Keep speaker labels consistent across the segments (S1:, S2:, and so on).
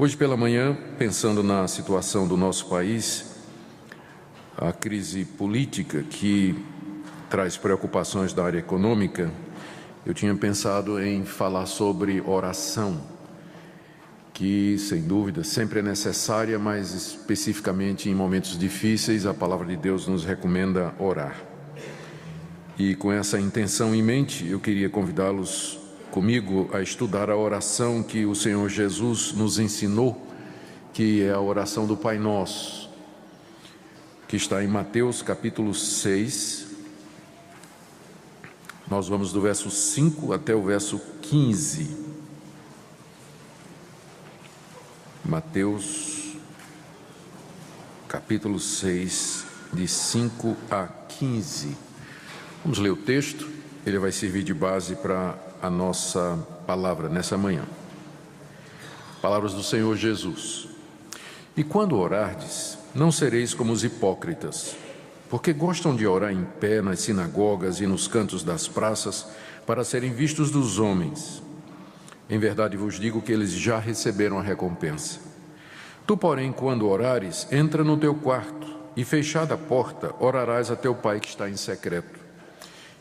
S1: Hoje pela manhã, pensando na situação do nosso país, a crise política que traz preocupações da área econômica, eu tinha pensado em falar sobre oração, que, sem dúvida, sempre é necessária, mas especificamente em momentos difíceis, a palavra de Deus nos recomenda orar. E com essa intenção em mente, eu queria convidá-los comigo a estudar a oração que o Senhor Jesus nos ensinou, que é a oração do Pai Nosso, que está em Mateus capítulo 6. Nós vamos do verso 5 até o verso 15. Mateus capítulo 6, de 5 a 15. Vamos ler o texto, ele vai servir de base para a nossa palavra nessa manhã. Palavras do Senhor Jesus. E quando orardes, não sereis como os hipócritas, porque gostam de orar em pé nas sinagogas e nos cantos das praças, para serem vistos dos homens. Em verdade vos digo que eles já receberam a recompensa. Tu, porém, quando orares, entra no teu quarto, e fechada a porta, orarás a teu Pai que está em secreto.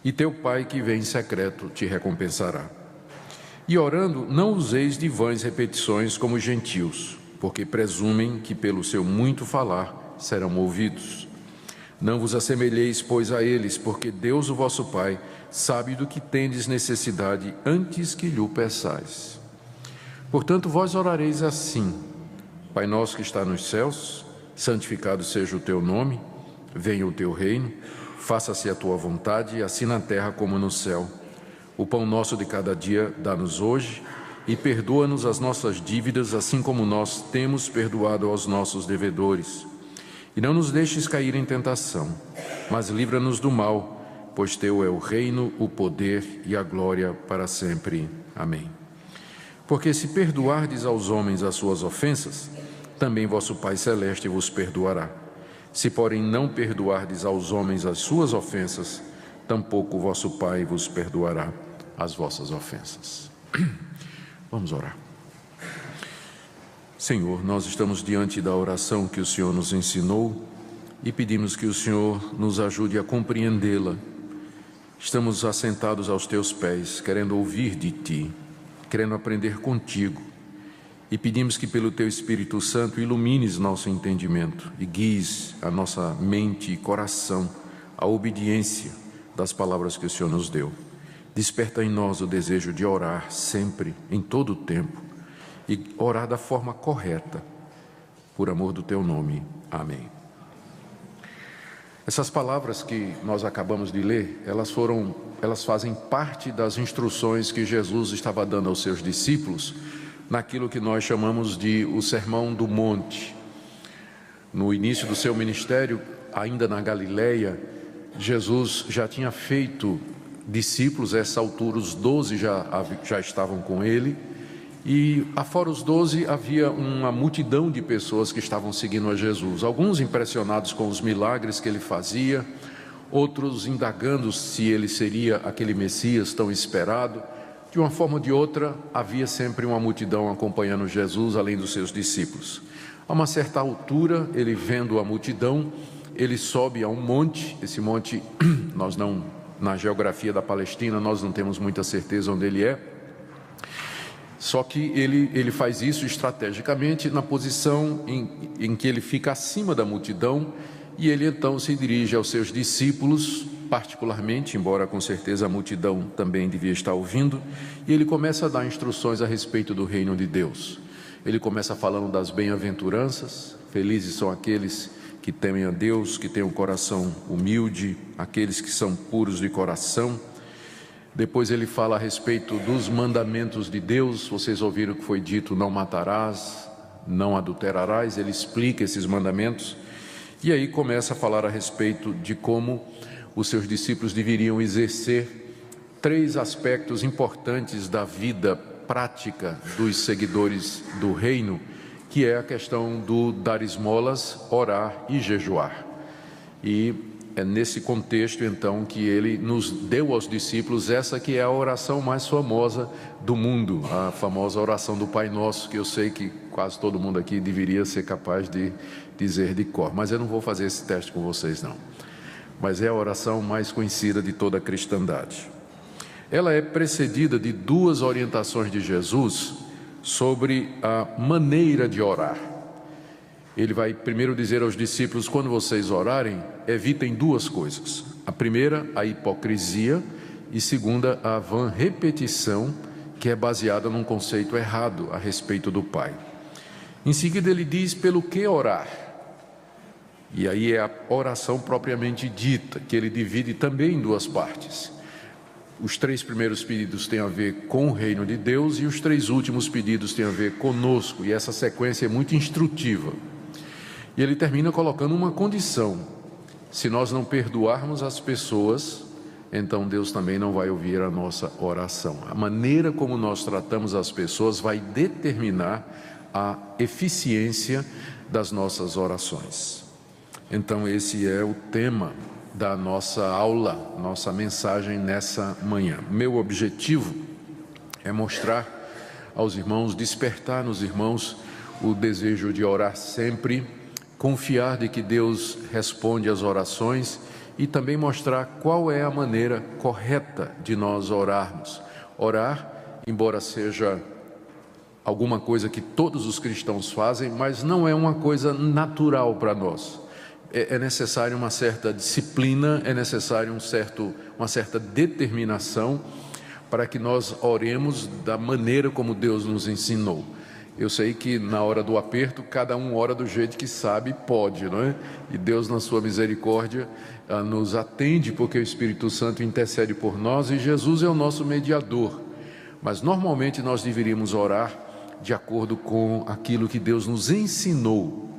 S1: E teu Pai que vem em secreto te recompensará. E orando, não useis de vãs repetições como os gentios, porque presumem que pelo seu muito falar serão ouvidos. Não vos assemelheis, pois, a eles, porque Deus, o vosso Pai, sabe do que tendes necessidade antes que lhe peçais. Portanto, vós orareis assim: Pai nosso que está nos céus, santificado seja o teu nome, venha o teu reino, faça-se a tua vontade, assim na terra como no céu. O pão nosso de cada dia dá-nos hoje, e perdoa-nos as nossas dívidas, assim como nós temos perdoado aos nossos devedores. E não nos deixes cair em tentação, mas livra-nos do mal, pois teu é o reino, o poder e a glória para sempre. Amém. Porque se perdoardes aos homens as suas ofensas, também vosso Pai Celeste vos perdoará. Se, porém, não perdoardes aos homens as suas ofensas, tampouco vosso Pai vos perdoará as vossas ofensas. Vamos orar. Senhor, nós estamos diante da oração que o Senhor nos ensinou e pedimos que o Senhor nos ajude a compreendê-la. Estamos assentados aos teus pés, querendo ouvir de ti, querendo aprender contigo. E pedimos que pelo teu Espírito Santo ilumines nosso entendimento e guies a nossa mente e coração à obediência das palavras que o Senhor nos deu. Desperta em nós o desejo de orar sempre, em todo o tempo, e orar da forma correta, por amor do teu nome. Amém. Essas palavras que nós acabamos de ler, elas fazem parte das instruções que Jesus estava dando aos seus discípulos, naquilo que nós chamamos de o Sermão do Monte. No início do seu ministério, ainda na Galileia, Jesus já tinha feito discípulos. A essa altura os 12 já estavam com ele, e afora os 12 havia uma multidão de pessoas que estavam seguindo a Jesus, alguns impressionados com os milagres que ele fazia, outros indagando se ele seria aquele Messias tão esperado. De uma forma ou de outra, havia sempre uma multidão acompanhando Jesus, além dos seus discípulos. A uma certa altura, ele vendo a multidão, ele sobe a um monte. Esse monte, na geografia da Palestina, nós não temos muita certeza onde ele é. Só que ele faz isso estrategicamente na posição em que ele fica acima da multidão, e ele então se dirige aos seus discípulos, particularmente, embora com certeza a multidão também devia estar ouvindo, e ele começa a dar instruções a respeito do reino de Deus. Ele começa falando das bem-aventuranças. Felizes são aqueles que temem a Deus, que têm um coração humilde, aqueles que são puros de coração. Depois ele fala a respeito dos mandamentos de Deus. Vocês ouviram que foi dito: não matarás, não adulterarás. Ele explica esses mandamentos, e aí começa a falar a respeito de como os seus discípulos deveriam exercer 3 aspectos importantes da vida prática dos seguidores do reino, que é a questão do dar esmolas, orar e jejuar. E é nesse contexto, então, que ele nos deu aos discípulos essa que é a oração mais famosa do mundo, a famosa oração do Pai Nosso, que eu sei que quase todo mundo aqui deveria ser capaz de dizer de cor, mas eu não vou fazer esse teste com vocês não. Mas é a oração mais conhecida de toda a cristandade. Ela é precedida de duas orientações de Jesus sobre a maneira de orar. Ele vai primeiro dizer aos discípulos: quando vocês orarem, evitem duas coisas. A primeira, a hipocrisia, e segunda, a vã repetição, que é baseada num conceito errado a respeito do Pai. Em seguida ele diz pelo que orar. E aí é a oração propriamente dita, que ele divide também em duas partes. Os 3 primeiros pedidos têm a ver com o reino de Deus e os 3 últimos pedidos têm a ver conosco, e essa sequência é muito instrutiva. E ele termina colocando uma condição: se nós não perdoarmos as pessoas, então Deus também não vai ouvir a nossa oração. A maneira como nós tratamos as pessoas vai determinar a eficiência das nossas orações. Então esse é o tema da nossa aula, nossa mensagem nessa manhã. Meu objetivo é mostrar aos irmãos, despertar nos irmãos o desejo de orar sempre, confiar de que Deus responde às orações e também mostrar qual é a maneira correta de nós orarmos. Orar, embora seja alguma coisa que todos os cristãos fazem, mas não é uma coisa natural para nós. É necessário uma certa disciplina, é necessário uma certa determinação para que nós oremos da maneira como Deus nos ensinou. Eu sei que na hora do aperto, cada um ora do jeito que sabe e pode, não é? E Deus, na sua misericórdia, nos atende, porque o Espírito Santo intercede por nós e Jesus é o nosso mediador. Mas normalmente nós deveríamos orar de acordo com aquilo que Deus nos ensinou,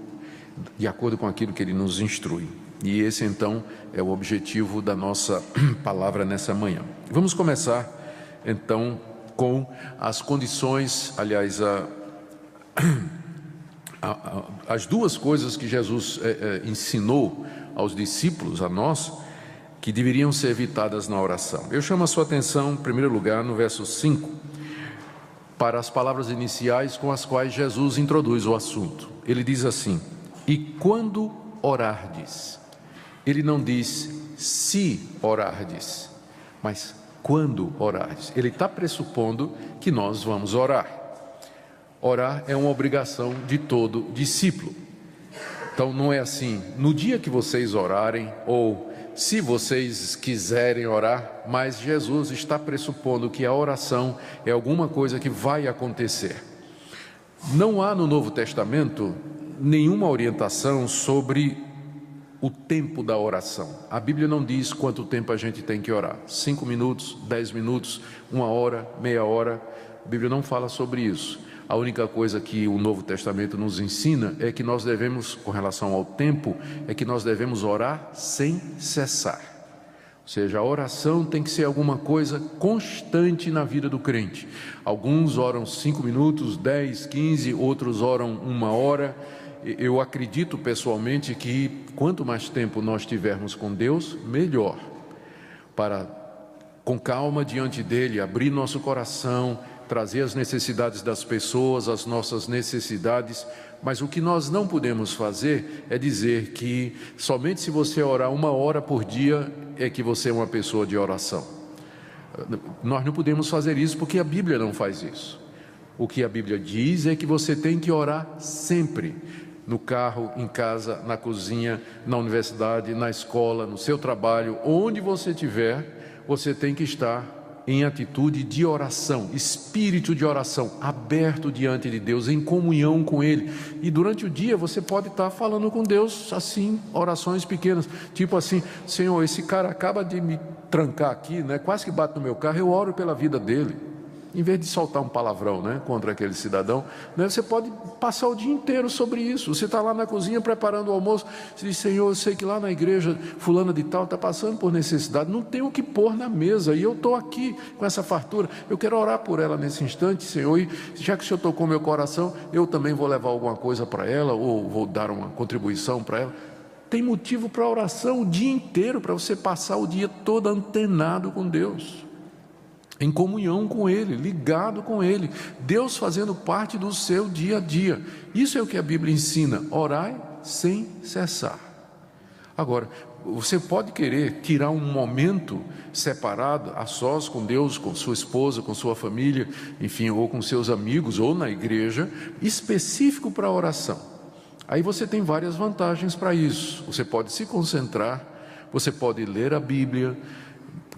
S1: de acordo com aquilo que Ele nos instrui. E esse então é o objetivo da nossa palavra nessa manhã. Vamos começar então com as condições, aliás, as duas coisas que Jesus ensinou aos discípulos, a nós, que deveriam ser evitadas na oração. Eu chamo a sua atenção, em primeiro lugar, no verso 5, para as palavras iniciais com as quais Jesus introduz o assunto. Ele diz assim: e quando orardes. Ele não diz se orardes, mas quando orardes. Ele está pressupondo que nós vamos orar. Orar é uma obrigação de todo discípulo. Então não é assim, no dia que vocês orarem, ou se vocês quiserem orar, mas Jesus está pressupondo que a oração é alguma coisa que vai acontecer. Não há no Novo Testamento nenhuma orientação sobre o tempo da oração. A Bíblia não diz quanto tempo a gente tem que orar. 5 minutos, 10 minutos, 1 hora, meia hora. A Bíblia não fala sobre isso. A única coisa que o Novo Testamento nos ensina é que nós devemos, com relação ao tempo, é que nós devemos orar sem cessar. Ou seja, a oração tem que ser alguma coisa constante na vida do crente. Alguns oram 5 minutos, 10, 15, outros oram 1 hora. Eu acredito pessoalmente que quanto mais tempo nós tivermos com Deus, melhor. Para, com calma diante dEle, abrir nosso coração, trazer as necessidades das pessoas, as nossas necessidades, mas o que nós não podemos fazer é dizer que somente se você orar 1 hora por dia é que você é uma pessoa de oração. Nós não podemos fazer isso porque a Bíblia não faz isso. O que a Bíblia diz é que você tem que orar sempre, no carro, em casa, na cozinha, na universidade, na escola, no seu trabalho, onde você estiver, você tem que estar em atitude de oração, espírito de oração, aberto diante de Deus, em comunhão com Ele. E durante o dia você pode estar falando com Deus assim, orações pequenas, tipo assim: Senhor, esse cara acaba de me trancar aqui, né? Quase que bate no meu carro, eu oro pela vida dele. Em vez de soltar um palavrão, né, contra aquele cidadão, né, você pode passar o dia inteiro sobre isso. Você está lá na cozinha preparando o almoço, você diz: Senhor, eu sei que lá na igreja fulana de tal está passando por necessidade, não tem o que pôr na mesa, e eu estou aqui com essa fartura, eu quero orar por ela nesse instante, Senhor, e já que o Senhor tocou meu coração, eu também vou levar alguma coisa para ela, ou vou dar uma contribuição para ela. Tem motivo para oração o dia inteiro, para você passar o dia todo antenado com Deus. em comunhão com Ele, ligado com Ele, Deus fazendo parte do seu dia a dia. Isso é o que a Bíblia ensina: orai sem cessar. Agora, você pode querer tirar um momento separado, a sós com Deus, com sua esposa, com sua família, enfim, ou com seus amigos, ou na igreja, específico para a oração. Aí você tem várias vantagens para isso. Você pode se concentrar, você pode ler a Bíblia,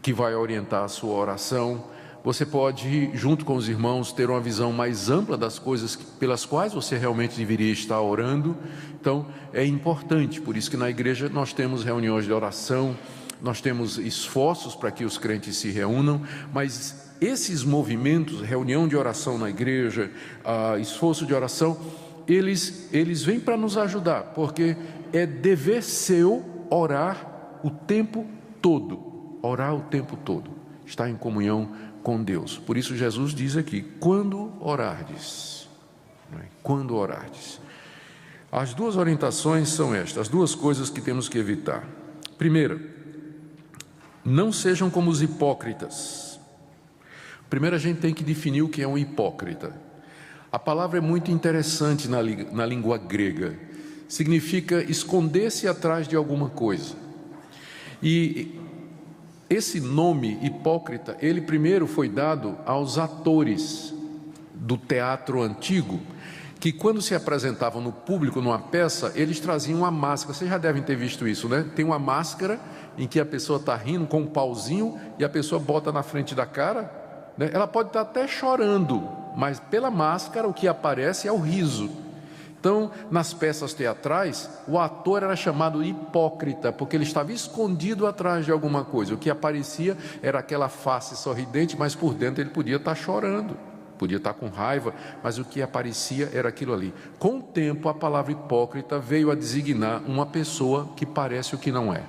S1: que vai orientar a sua oração. Você pode, junto com os irmãos, ter uma visão mais ampla das coisas pelas quais você realmente deveria estar orando. Então, é importante, por isso que na igreja nós temos reuniões de oração, nós temos esforços para que os crentes se reúnam, mas esses movimentos, reunião de oração na igreja, esforço de oração, eles vêm para nos ajudar, porque é dever seu orar o tempo todo, estar em comunhão com Deus. Por isso Jesus diz aqui: quando orardes. Quando orardes. As duas orientações são estas, as duas coisas que temos que evitar. Primeira, não sejam como os hipócritas. Primeiro a gente tem que definir o que é um hipócrita. A palavra é muito interessante na língua grega. Significa esconder-se atrás de alguma coisa. E esse nome hipócrita, ele primeiro foi dado aos atores do teatro antigo, que quando se apresentavam no público numa peça, eles traziam uma máscara. Vocês já devem ter visto isso, né? Tem uma máscara em que a pessoa está rindo com um pauzinho e a pessoa bota na frente da cara, né? Ela pode estar até chorando, mas pela máscara o que aparece é o riso. Então, nas peças teatrais, o ator era chamado hipócrita, porque ele estava escondido atrás de alguma coisa. O que aparecia era aquela face sorridente, mas por dentro ele podia estar chorando, podia estar com raiva, mas o que aparecia era aquilo ali. Com o tempo, a palavra hipócrita veio a designar uma pessoa que parece o que não é.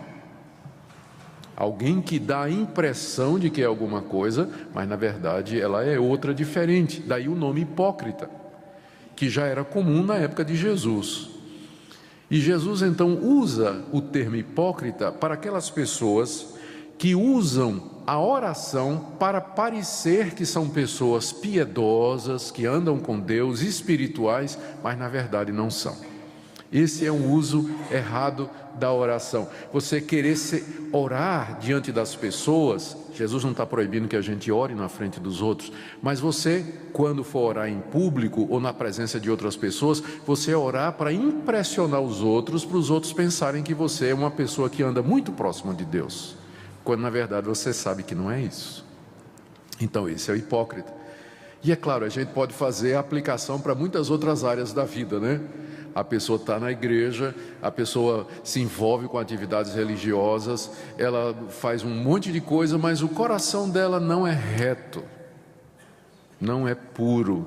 S1: Alguém que dá a impressão de que é alguma coisa, mas na verdade ela é outra diferente. Daí o nome hipócrita, que já era comum na época de Jesus. E Jesus então usa o termo hipócrita para aquelas pessoas que usam a oração para parecer que são pessoas piedosas, que andam com Deus, espirituais, mas na verdade não são. Esse é um uso errado da oração. Você querer orar diante das pessoas, Jesus não está proibindo que a gente ore na frente dos outros, mas você, quando for orar em público ou na presença de outras pessoas, você orar para impressionar os outros, para os outros pensarem que você é uma pessoa que anda muito próximo de Deus, quando na verdade você sabe que não é isso. Então esse é o hipócrita. E é claro, a gente pode fazer a aplicação para muitas outras áreas da vida, né? A pessoa está na igreja, a pessoa se envolve com atividades religiosas, ela faz um monte de coisa, mas o coração dela não é reto, não é puro.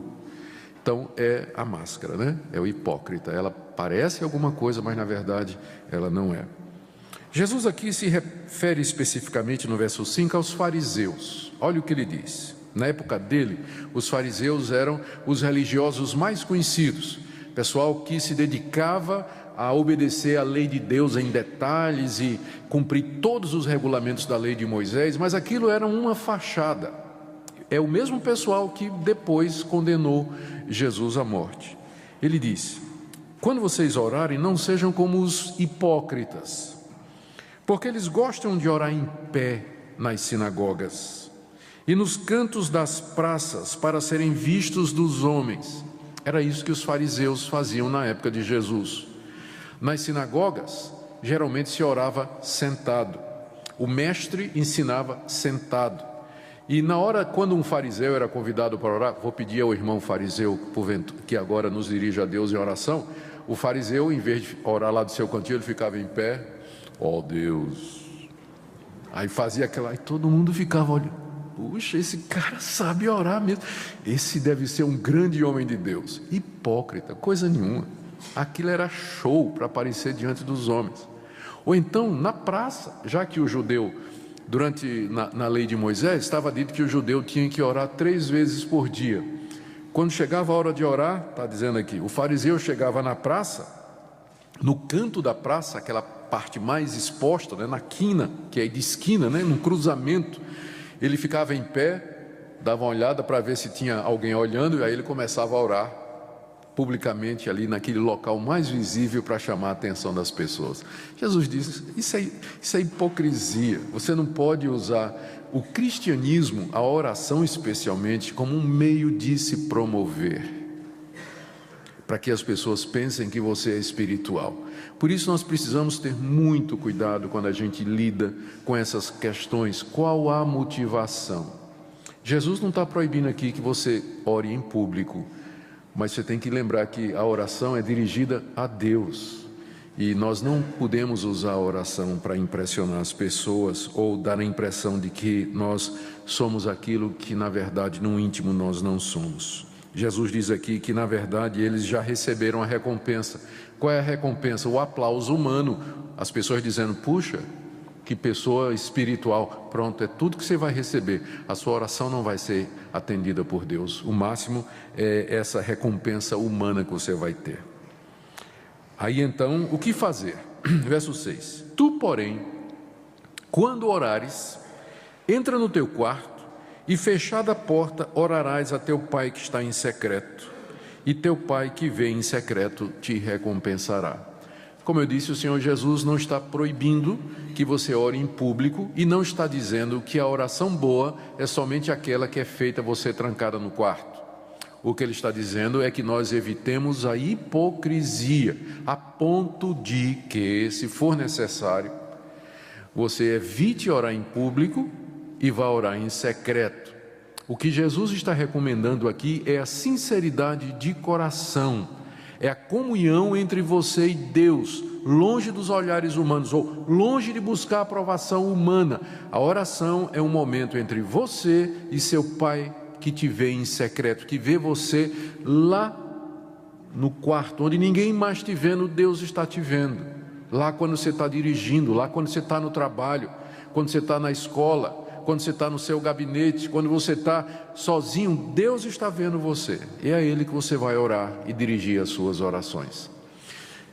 S1: Então é a máscara, né? É o hipócrita. Ela parece alguma coisa, mas na verdade ela não é. Jesus aqui se refere especificamente no verso 5 aos fariseus. Olha o que ele diz. Na época dele, os fariseus eram os religiosos mais conhecidos. Pessoal que se dedicava a obedecer à lei de Deus em detalhes e cumprir todos os regulamentos da lei de Moisés, mas aquilo era uma fachada. É o mesmo pessoal que depois condenou Jesus à morte. Ele disse: quando vocês orarem, não sejam como os hipócritas, porque eles gostam de orar em pé nas sinagogas e nos cantos das praças para serem vistos dos homens. Era isso que os fariseus faziam na época de Jesus. Nas sinagogas, geralmente se orava sentado. O mestre ensinava sentado. E na hora, quando um fariseu era convidado para orar, vou pedir ao irmão fariseu, que agora nos dirige a Deus em oração, o fariseu, em vez de orar lá do seu cantinho, ele ficava em pé, ó Deus. Aí fazia aquela, aí todo mundo ficava olhando. Puxa, esse cara sabe orar mesmo. Esse deve ser um grande homem de Deus. Hipócrita, coisa nenhuma. Aquilo era show para aparecer diante dos homens. Ou então, na praça, já que o judeu, na lei de Moisés, estava dito que o judeu tinha que orar 3 vezes por dia. Quando chegava a hora de orar, está dizendo aqui, o fariseu chegava na praça, no canto da praça, aquela parte mais exposta, né, na quina, que é de esquina, né, no cruzamento, ele ficava em pé, dava uma olhada para ver se tinha alguém olhando, e aí ele começava a orar publicamente ali naquele local mais visível para chamar a atenção das pessoas. Jesus diz, isso é hipocrisia. Você não pode usar o cristianismo, a oração especialmente, como um meio de se promover, para que as pessoas pensem que você é espiritual. Por isso nós precisamos ter muito cuidado quando a gente lida com essas questões. Qual a motivação? Jesus não está proibindo aqui que você ore em público, mas você tem que lembrar que a oração é dirigida a Deus. E nós não podemos usar a oração para impressionar as pessoas ou dar a impressão de que nós somos aquilo que na verdade no íntimo nós não somos. Jesus diz aqui que na verdade eles já receberam a recompensa. Qual é a recompensa? O aplauso humano. As pessoas dizendo, puxa, que pessoa espiritual. Pronto, é tudo que você vai receber. A sua oração não vai ser atendida por Deus. O máximo é essa recompensa humana que você vai ter. Aí então, o que fazer? Verso 6. Tu, porém, quando orares, entra no teu quarto e, fechada a porta, orarás a teu pai que está em secreto, e teu pai que vê em secreto te recompensará. Como eu disse, o Senhor Jesus não está proibindo que você ore em público e não está dizendo que a oração boa é somente aquela que é feita você trancada no quarto. O que ele está dizendo é que nós evitemos a hipocrisia, a ponto de que, se for necessário, você evite orar em público e vá orar em secreto. O que Jesus está recomendando aqui é a sinceridade de coração, é a comunhão entre você e Deus, longe dos olhares humanos, ou longe de buscar a aprovação humana. A oração é um momento entre você e seu Pai que te vê em secreto, que vê você lá no quarto, onde ninguém mais te vendo, Deus está te vendo. Lá quando você está dirigindo, lá quando você está no trabalho, quando você está na escola, quando você está no seu gabinete, quando você está sozinho, Deus está vendo você. E é a Ele que você vai orar e dirigir as suas orações.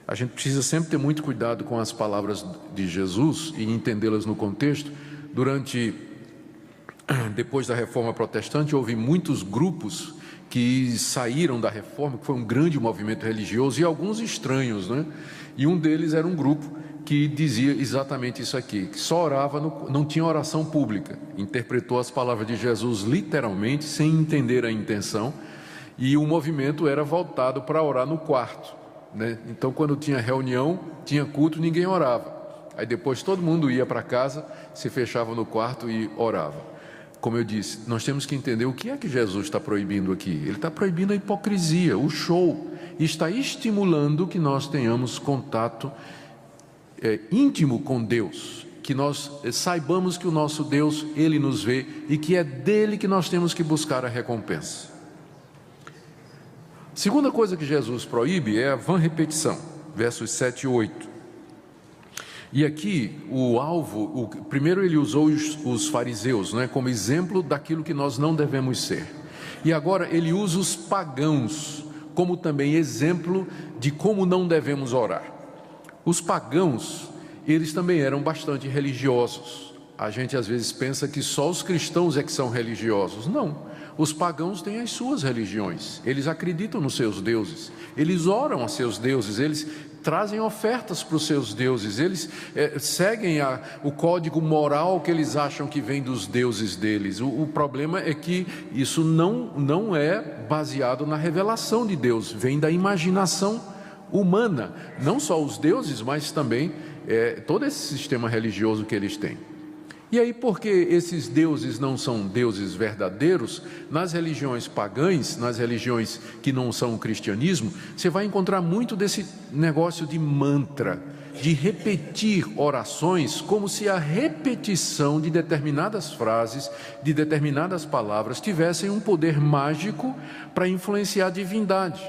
S1: A gente precisa sempre ter muito cuidado com as palavras de Jesus e entendê-las no contexto. Depois da Reforma Protestante, houve muitos grupos que saíram da Reforma, que foi um grande movimento religioso, e alguns estranhos, né? E um deles era um grupo que dizia exatamente isso aqui, que só orava, não tinha oração pública, interpretou as palavras de Jesus literalmente, sem entender a intenção, e o movimento era voltado para orar no quarto, né? Então, quando tinha reunião, tinha culto, ninguém orava. Aí depois todo mundo ia para casa, se fechava no quarto e orava. Como eu disse, nós temos que entender o que é que Jesus está proibindo aqui. Ele está proibindo a hipocrisia, o show, e está estimulando que nós tenhamos contato íntimo com Deus, que nós saibamos que o nosso Deus, Ele nos vê e que é dele que nós temos que buscar a recompensa. Segunda coisa que Jesus proíbe é a vã repetição, versos 7 e 8. E aqui primeiro ele usou os fariseus, né, como exemplo daquilo que nós não devemos ser. E agora ele usa os pagãos como também exemplo de como não devemos orar. Os pagãos, eles também eram bastante religiosos. A gente às vezes pensa que só os cristãos é que são religiosos. Não, os pagãos têm as suas religiões. Eles acreditam nos seus deuses, eles oram a seus deuses, eles trazem ofertas para os seus deuses, eles seguem o código moral que eles acham que vem dos deuses deles. O problema é que isso não é baseado na revelação de Deus, vem da imaginação humana, não só os deuses, mas também todo esse sistema religioso que eles têm. E aí, porque esses deuses não são deuses verdadeiros, nas religiões pagãs, nas religiões que não são o cristianismo, você vai encontrar muito desse negócio de mantra, de repetir orações, como se a repetição de determinadas frases, de determinadas palavras, tivessem um poder mágico para influenciar a divindade.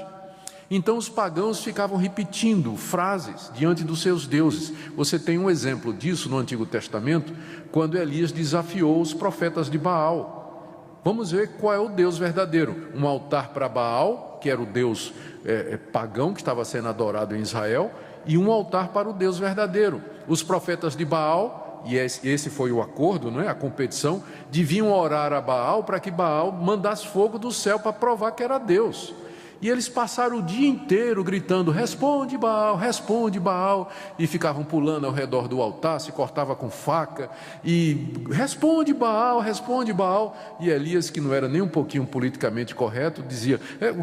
S1: Então os pagãos ficavam repetindo frases diante dos seus deuses. Você tem um exemplo disso no Antigo Testamento, quando Elias desafiou os profetas de Baal. Vamos ver qual é o Deus verdadeiro. Um altar para Baal, que era o Deus pagão que estava sendo adorado em Israel, e um altar para o Deus verdadeiro. Os profetas de Baal e esse foi o acordo, não é? A competição, deviam orar a Baal para que Baal mandasse fogo do céu para provar que era Deus. E eles passaram o dia inteiro gritando: responde Baal, e ficavam pulando ao redor do altar, se cortava com faca, e responde Baal, e Elias, que não era nem um pouquinho politicamente correto, dizia: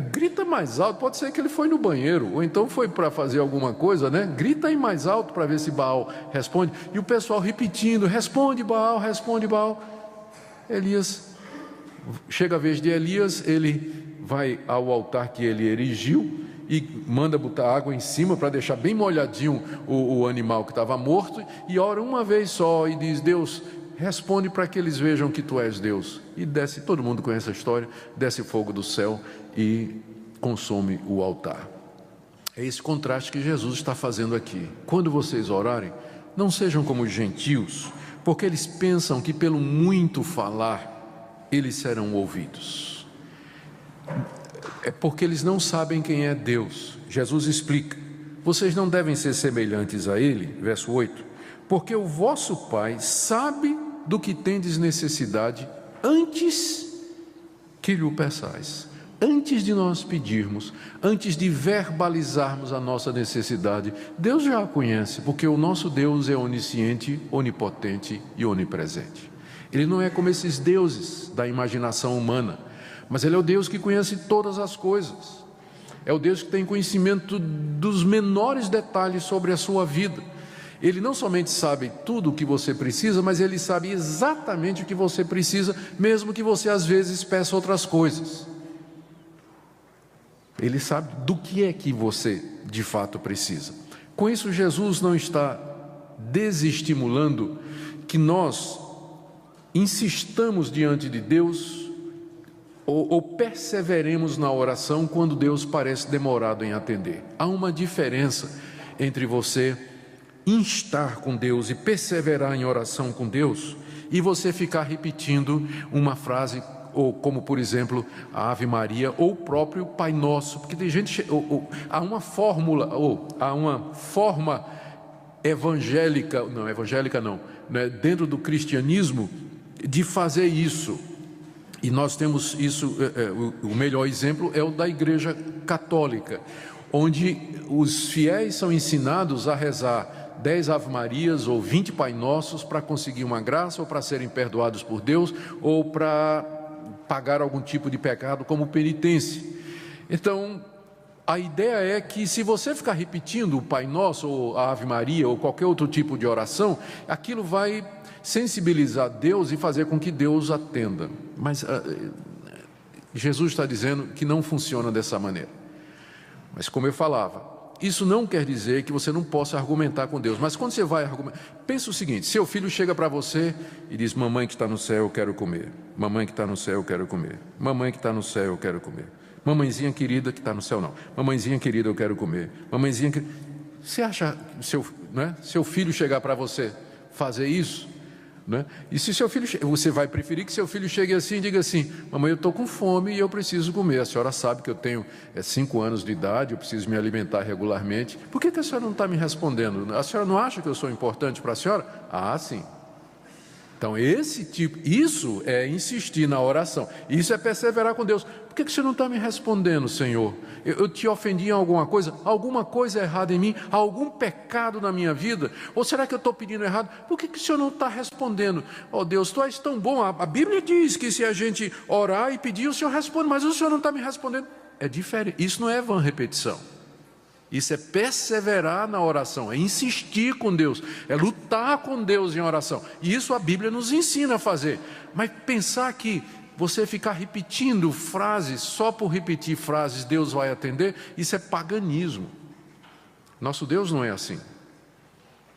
S1: grita mais alto, pode ser que ele foi no banheiro, ou então foi para fazer alguma coisa, né? Grita aí mais alto para ver se Baal responde, e o pessoal repetindo: responde Baal. Elias, chega a vez de Elias, ele vai ao altar que ele erigiu e manda botar água em cima para deixar bem molhadinho o animal que estava morto, e ora uma vez só e diz: Deus, responde para que eles vejam que tu és Deus. E desce, todo mundo conhece a história, desce fogo do céu e consome o altar. É esse contraste que Jesus está fazendo aqui. Quando vocês orarem, não sejam como os gentios, porque eles pensam que pelo muito falar eles serão ouvidos. É porque eles não sabem quem é Deus. Jesus explica: vocês não devem ser semelhantes a Ele, verso 8, porque o vosso Pai sabe do que tendes necessidade antes que lhe o peçais. Antes de nós pedirmos, antes de verbalizarmos a nossa necessidade, Deus já a conhece, porque o nosso Deus é onisciente, onipotente e onipresente. Ele não é como esses deuses da imaginação humana, mas Ele é o Deus que conhece todas as coisas. É o Deus que tem conhecimento dos menores detalhes sobre a sua vida. Ele não somente sabe tudo o que você precisa, mas Ele sabe exatamente o que você precisa, mesmo que você às vezes peça outras coisas. Ele sabe do que é que você de fato precisa. Com isso, Jesus não está desestimulando que nós insistamos diante de Deus ou perseveremos na oração quando Deus parece demorado em atender. Há uma diferença entre você instar com Deus e perseverar em oração com Deus e você ficar repetindo uma frase, ou como por exemplo a Ave Maria ou o próprio Pai Nosso, porque tem gente, há uma fórmula, ou há uma forma evangélica não, né, dentro do cristianismo de fazer isso. E nós temos isso, o melhor exemplo é o da Igreja Católica, onde os fiéis são ensinados a rezar 10 Ave Marias ou 20 Pai Nossos para conseguir uma graça, ou para serem perdoados por Deus, ou para pagar algum tipo de pecado como penitência. Então, a ideia é que se você ficar repetindo o Pai Nosso, ou a Ave Maria, ou qualquer outro tipo de oração, aquilo vai sensibilizar Deus e fazer com que Deus atenda. Mas Jesus está dizendo que não funciona dessa maneira. Mas como eu falava, isso não quer dizer que você não possa argumentar com Deus. Mas quando você vai argumentar, pensa o seguinte: seu filho chega para você e diz: mamãe que está no céu, eu quero comer. Mamãe que está no céu, eu quero comer. Mamãe que está no céu, eu quero comer. Mamãezinha querida que está no céu, não. Mamãezinha querida, eu quero comer. Mamãezinha querida. Você acha seu filho chegar para você fazer isso? Né? E se seu filho, você vai preferir que seu filho chegue assim e diga assim: mamãe, eu estou com fome e eu preciso comer. A senhora sabe que eu tenho 5 anos de idade, eu preciso me alimentar regularmente. Por que a senhora não está me respondendo? A senhora não acha que eu sou importante para a senhora? Ah, sim. Então isso é insistir na oração, isso é perseverar com Deus. Por que você não está me respondendo, Senhor? Eu te ofendi em alguma coisa errada em mim, algum pecado na minha vida? Ou será que eu estou pedindo errado? Por que o Senhor não está respondendo? Oh Deus, Tu és tão bom, a Bíblia diz que se a gente orar e pedir, o Senhor responde, mas o Senhor não está me respondendo. É diferente, isso não é vã repetição. Isso é perseverar na oração, é insistir com Deus, é lutar com Deus em oração. E isso a Bíblia nos ensina a fazer. Mas pensar que você ficar repetindo frases, só por repetir frases Deus vai atender, isso é paganismo. Nosso Deus não é assim.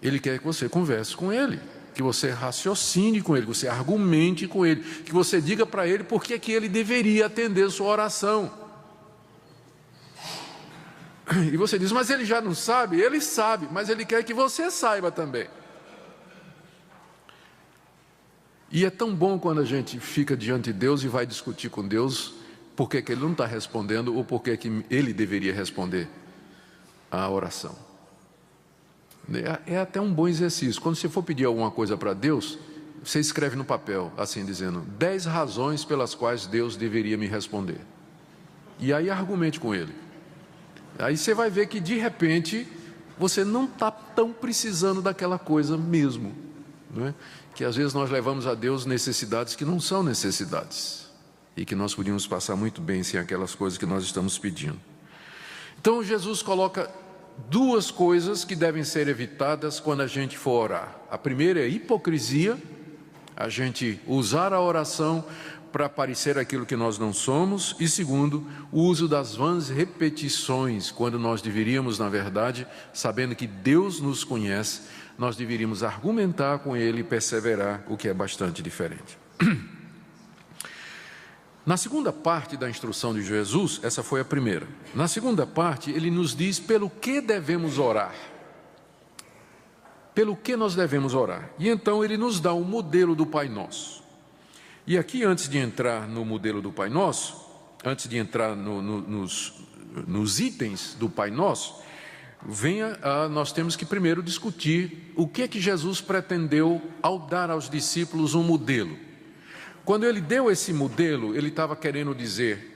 S1: Ele quer que você converse com Ele, que você raciocine com Ele, que você argumente com Ele, que você diga para Ele por que Ele deveria atender sua oração. E você diz: mas Ele já não sabe? Ele sabe, mas Ele quer que você saiba também. E é tão bom quando a gente fica diante de Deus e vai discutir com Deus por que Ele não está respondendo, ou por que Ele deveria responder à oração. É até um bom exercício. Quando você for pedir alguma coisa para Deus, você escreve no papel, assim dizendo, 10 razões pelas quais Deus deveria me responder. E aí argumente com Ele. Aí você vai ver que de repente você não está tão precisando daquela coisa mesmo, não é? Que às vezes nós levamos a Deus necessidades que não são necessidades e que nós podíamos passar muito bem sem aquelas coisas que nós estamos pedindo. Então Jesus coloca duas coisas que devem ser evitadas quando a gente for orar. A primeira é a hipocrisia, a gente usar a oração para parecer aquilo que nós não somos, e segundo, o uso das vãs repetições, quando nós deveríamos, na verdade, sabendo que Deus nos conhece, nós deveríamos argumentar com Ele e perseverar, o que é bastante diferente. Na segunda parte da instrução de Jesus, essa foi a primeira. Na segunda parte, Ele nos diz pelo que devemos orar. Pelo que nós devemos orar. E então Ele nos dá um modelo do Pai Nosso. E aqui, antes de entrar no modelo do Pai Nosso, antes de entrar nos itens do Pai Nosso, nós temos que primeiro discutir o que é que Jesus pretendeu ao dar aos discípulos um modelo. Quando Ele deu esse modelo, Ele estava querendo dizer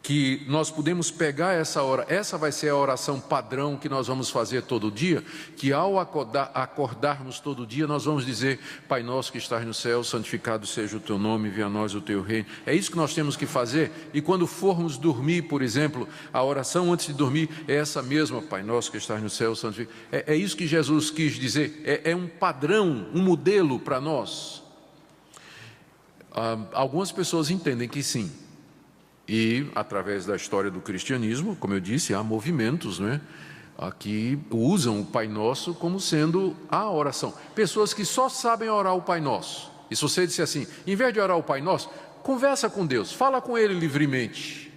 S1: que nós podemos pegar essa vai ser a oração padrão que nós vamos fazer todo dia, que ao acordarmos todo dia, nós vamos dizer, Pai nosso que estás no céu, santificado seja o teu nome, venha a nós o teu reino. É isso que nós temos que fazer, e quando formos dormir, por exemplo, a oração antes de dormir é essa mesma, Pai nosso que estás no céu, santificado. É isso que Jesus quis dizer, é um padrão, um modelo para nós. Algumas pessoas entendem que sim. E, através da história do cristianismo, como eu disse, há movimentos, né, que usam o Pai Nosso como sendo a oração. Pessoas que só sabem orar o Pai Nosso. E se você disser assim, em vez de orar o Pai Nosso, conversa com Deus, fala com Ele livremente.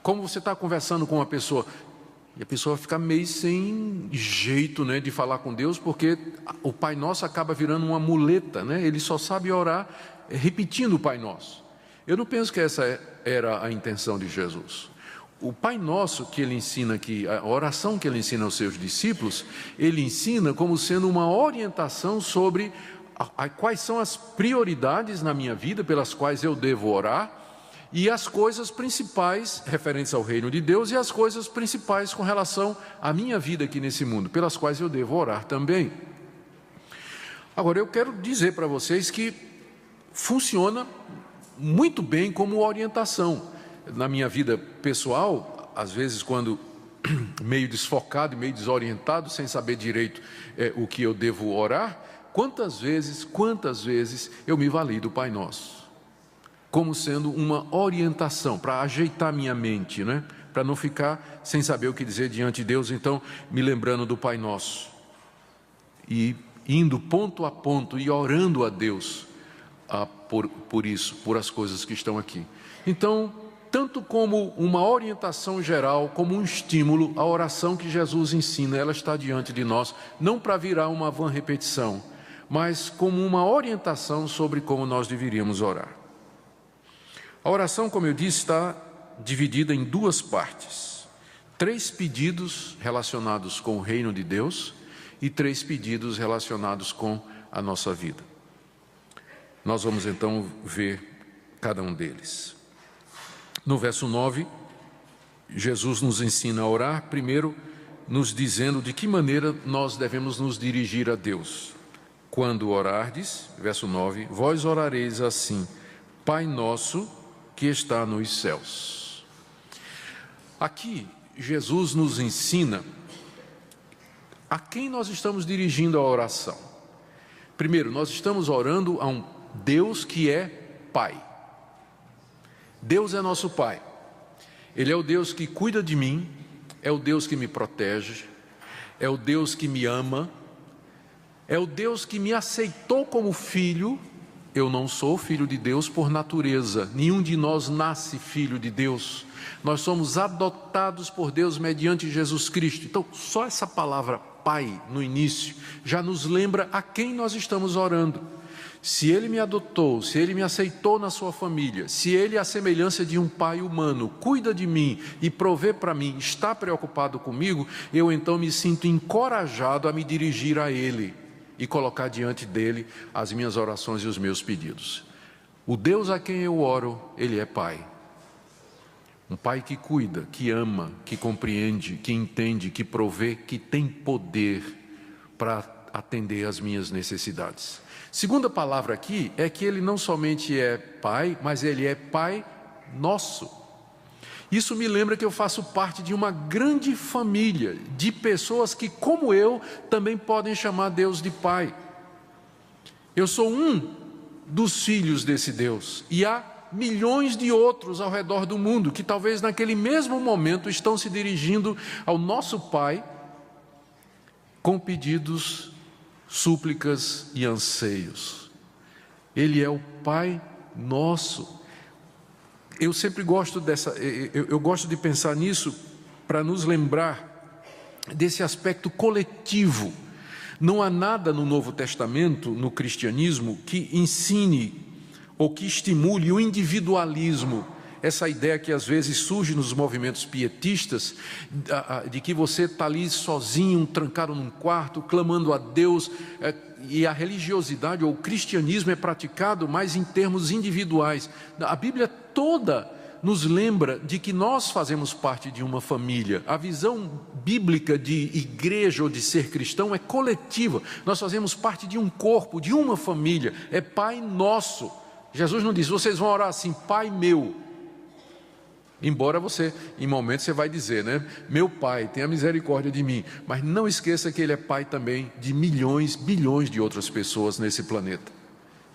S1: Como você está conversando com uma pessoa. E a pessoa fica meio sem jeito, né, de falar com Deus, porque o Pai Nosso acaba virando uma muleta, né? Ele só sabe orar repetindo o Pai Nosso. Eu não penso que essa era a intenção de Jesus. O Pai Nosso que Ele ensina aqui, a oração que Ele ensina aos seus discípulos, Ele ensina como sendo uma orientação sobre quais são as prioridades na minha vida pelas quais eu devo orar, e as coisas principais referentes ao reino de Deus, e as coisas principais com relação à minha vida aqui nesse mundo, pelas quais eu devo orar também. Agora, eu quero dizer para vocês que funciona muito bem como orientação. Na minha vida pessoal, às vezes quando meio desfocado e meio desorientado, sem saber direito o que eu devo orar, quantas vezes eu me vali do Pai Nosso, como sendo uma orientação, para ajeitar minha mente, né? Para não ficar sem saber o que dizer diante de Deus, então me lembrando do Pai Nosso, e indo ponto a ponto e orando a Deus, por isso, por as coisas que estão aqui. Então, tanto como uma orientação geral, como um estímulo, a oração que Jesus ensina, ela está diante de nós, não para virar uma vã repetição, mas como uma orientação sobre como nós deveríamos orar. A oração, como eu disse, está dividida em duas partes. 3 pedidos relacionados com o reino de Deus e 3 pedidos relacionados com a nossa vida. Nós vamos então ver cada um deles. No verso 9, Jesus nos ensina a orar, primeiro nos dizendo de que maneira nós devemos nos dirigir a Deus. Quando orardes, verso 9, vós orareis assim, Pai nosso que está nos céus. Aqui, Jesus nos ensina a quem nós estamos dirigindo a oração. Primeiro, nós estamos orando a um Deus que é Pai. Deus é nosso Pai. Ele é o Deus que cuida de mim, é o Deus que me protege, é o Deus que me ama, é o Deus que me aceitou como filho. Eu não sou filho de Deus por natureza, nenhum de nós nasce filho de Deus. Nós somos adotados por Deus mediante Jesus Cristo. Então, só essa palavra Pai no início já nos lembra a quem nós estamos orando. se Ele me adotou, se Ele me aceitou na sua família, se Ele, à semelhança de um pai humano, cuida de mim e provê para mim, está preocupado comigo, eu então me sinto encorajado a me dirigir a Ele e colocar diante dEle as minhas orações e os meus pedidos. O Deus a quem eu oro, Ele é Pai. Um Pai que cuida, que ama, que compreende, que entende, que provê, que tem poder para atender às minhas necessidades. Segunda palavra aqui é que Ele não somente é Pai, mas Ele é Pai nosso. Isso me lembra que eu faço parte de uma grande família de pessoas que, como eu, também podem chamar Deus de Pai. Eu sou um dos filhos desse Deus e há milhões de outros ao redor do mundo que talvez naquele mesmo momento estão se dirigindo ao nosso Pai com pedidos, súplicas e anseios. Ele é o Pai nosso. Eu sempre gosto eu gosto de pensar nisso para nos lembrar desse aspecto coletivo. Não há nada no Novo Testamento, no cristianismo, que ensine ou que estimule o individualismo, essa ideia que às vezes surge nos movimentos pietistas, de que você está ali sozinho, trancado num quarto, clamando a Deus, e a religiosidade ou o cristianismo é praticado mais em termos individuais. A Bíblia toda nos lembra de que nós fazemos parte de uma família. A visão bíblica de igreja ou de ser cristão é coletiva. Nós fazemos parte de um corpo, de uma família. É Pai nosso. Jesus não diz, vocês vão orar assim, Pai meu. Embora você, em momentos você vai dizer, né? Meu Pai, tenha misericórdia de mim. Mas não esqueça que Ele é Pai também de milhões, bilhões de outras pessoas nesse planeta.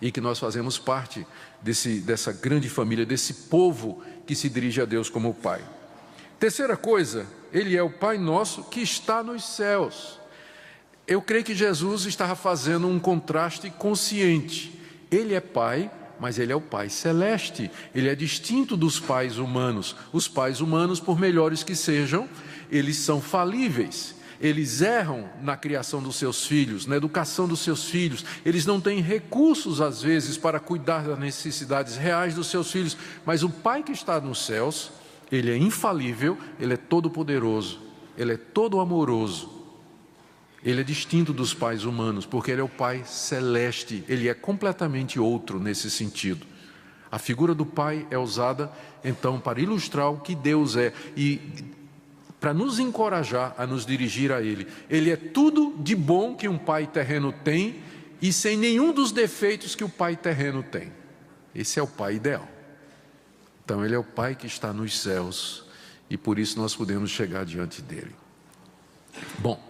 S1: E que nós fazemos parte dessa grande família, desse povo que se dirige a Deus como Pai. Terceira coisa, Ele é o Pai nosso que está nos céus. Eu creio que Jesus estava fazendo um contraste consciente. Ele é Pai, mas Ele é o Pai celeste. Ele é distinto dos pais humanos. Os pais humanos, por melhores que sejam, eles são falíveis. Eles erram na criação dos seus filhos, na educação dos seus filhos. Eles não têm recursos, às vezes, para cuidar das necessidades reais dos seus filhos. Mas o Pai que está nos céus, Ele é infalível, Ele é todo-poderoso, Ele é todo-amoroso. Ele é distinto dos pais humanos, porque Ele é o Pai celeste. Ele é completamente outro nesse sentido. A figura do Pai é usada, então, para ilustrar o que Deus é e para nos encorajar a nos dirigir a Ele. Ele é tudo de bom que um pai terreno tem e sem nenhum dos defeitos que o pai terreno tem. Esse é o Pai ideal. Então Ele é o Pai que está nos céus e por isso nós podemos chegar diante dEle. Bom,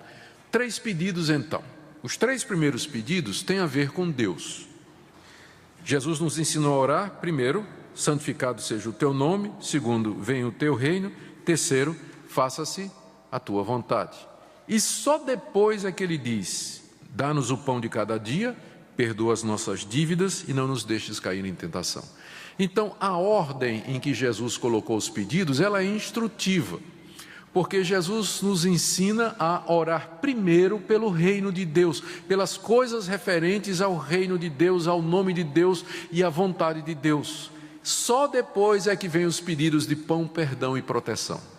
S1: 3 pedidos então. Os 3 primeiros pedidos têm a ver com Deus. Jesus nos ensinou a orar, primeiro, santificado seja o teu nome, segundo, venha o teu reino, terceiro, faça-se a tua vontade. E só depois é que Ele diz, dá-nos o pão de cada dia, perdoa as nossas dívidas e não nos deixes cair em tentação. Então, a ordem em que Jesus colocou os pedidos, ela é instrutiva, porque Jesus nos ensina a orar primeiro pelo reino de Deus, pelas coisas referentes ao reino de Deus, ao nome de Deus e à vontade de Deus. Só depois é que vem os pedidos de pão, perdão e proteção.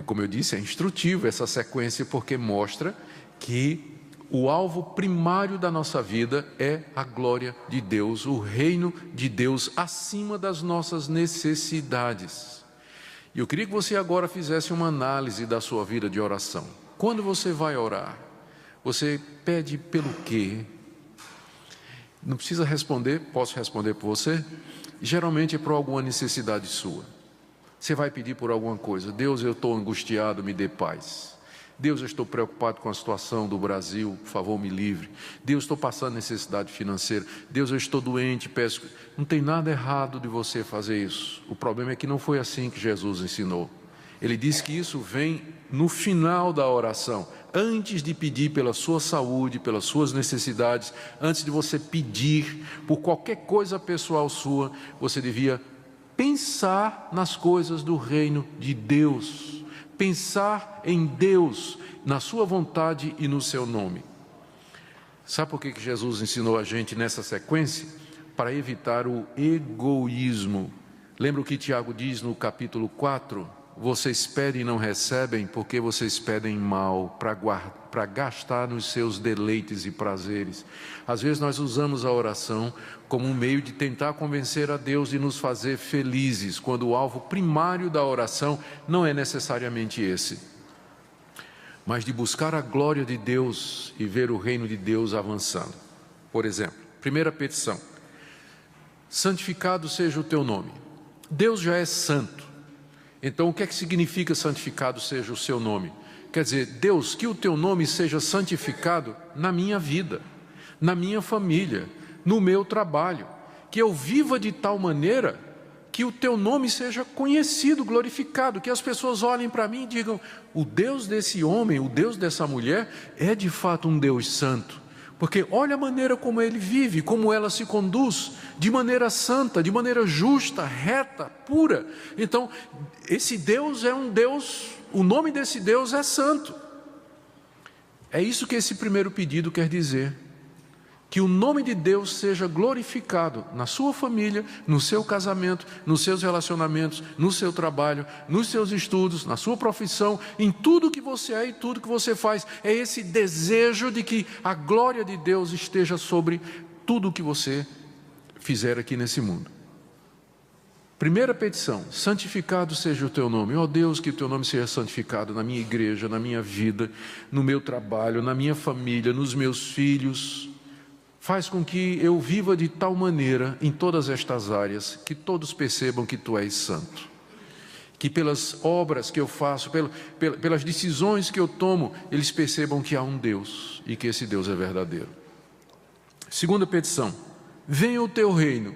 S1: Como eu disse, é instrutivo essa sequência, porque mostra que o alvo primário da nossa vida é a glória de Deus, o reino de Deus acima das nossas necessidades. E eu queria que você agora fizesse uma análise da sua vida de oração. Quando você vai orar, você pede pelo quê? Não precisa responder, posso responder por você? Geralmente é por alguma necessidade sua. Você vai pedir por alguma coisa. Deus, eu estou angustiado, me dê paz. Deus, eu estou preocupado com a situação do Brasil, por favor, me livre. Deus, estou passando necessidade financeira. Deus, eu estou doente, peço. Não tem nada errado de você fazer isso. O problema é que não foi assim que Jesus ensinou. Ele disse que isso vem no final da oração, antes de pedir pela sua saúde, pelas suas necessidades, antes de você pedir por qualquer coisa pessoal sua, você devia pensar nas coisas do reino de Deus, pensar em Deus, na sua vontade e no seu nome. Sabe por que Jesus ensinou a gente nessa sequência? Para evitar o egoísmo. Lembra o que Tiago diz no capítulo 4? Vocês pedem e não recebem porque vocês pedem mal, para gastar nos seus deleites e prazeres. Às vezes nós usamos a oração como um meio de tentar convencer a Deus de nos fazer felizes, quando o alvo primário da oração não é necessariamente esse, mas de buscar a glória de Deus e ver o reino de Deus avançando. Por exemplo, primeira petição: santificado seja o teu nome. Deus já é santo. Então, o que é que significa santificado seja o seu nome? Quer dizer, Deus, que o teu nome seja santificado na minha vida, na minha família, no meu trabalho, que eu viva de tal maneira que o teu nome seja conhecido, glorificado, que as pessoas olhem para mim e digam: o Deus desse homem, o Deus dessa mulher é de fato um Deus santo. Porque olha a maneira como ele vive, como ela se conduz, de maneira santa, de maneira justa, reta, pura. Então, esse Deus é um Deus, o nome desse Deus é santo. É isso que esse primeiro pedido quer dizer. Que o nome de Deus seja glorificado na sua família, no seu casamento, nos seus relacionamentos, no seu trabalho, nos seus estudos, na sua profissão, em tudo que você é e tudo que você faz. É esse desejo de que a glória de Deus esteja sobre tudo o que você fizer aqui nesse mundo. Primeira petição: santificado seja o teu nome. Ó Deus, que o teu nome seja santificado na minha igreja, na minha vida, no meu trabalho, na minha família, nos meus filhos. Faz com que eu viva de tal maneira em todas estas áreas que todos percebam que tu és santo. Que pelas obras que eu faço, pelas decisões que eu tomo, eles percebam que há um Deus e que esse Deus é verdadeiro. Segunda petição: venha o teu reino.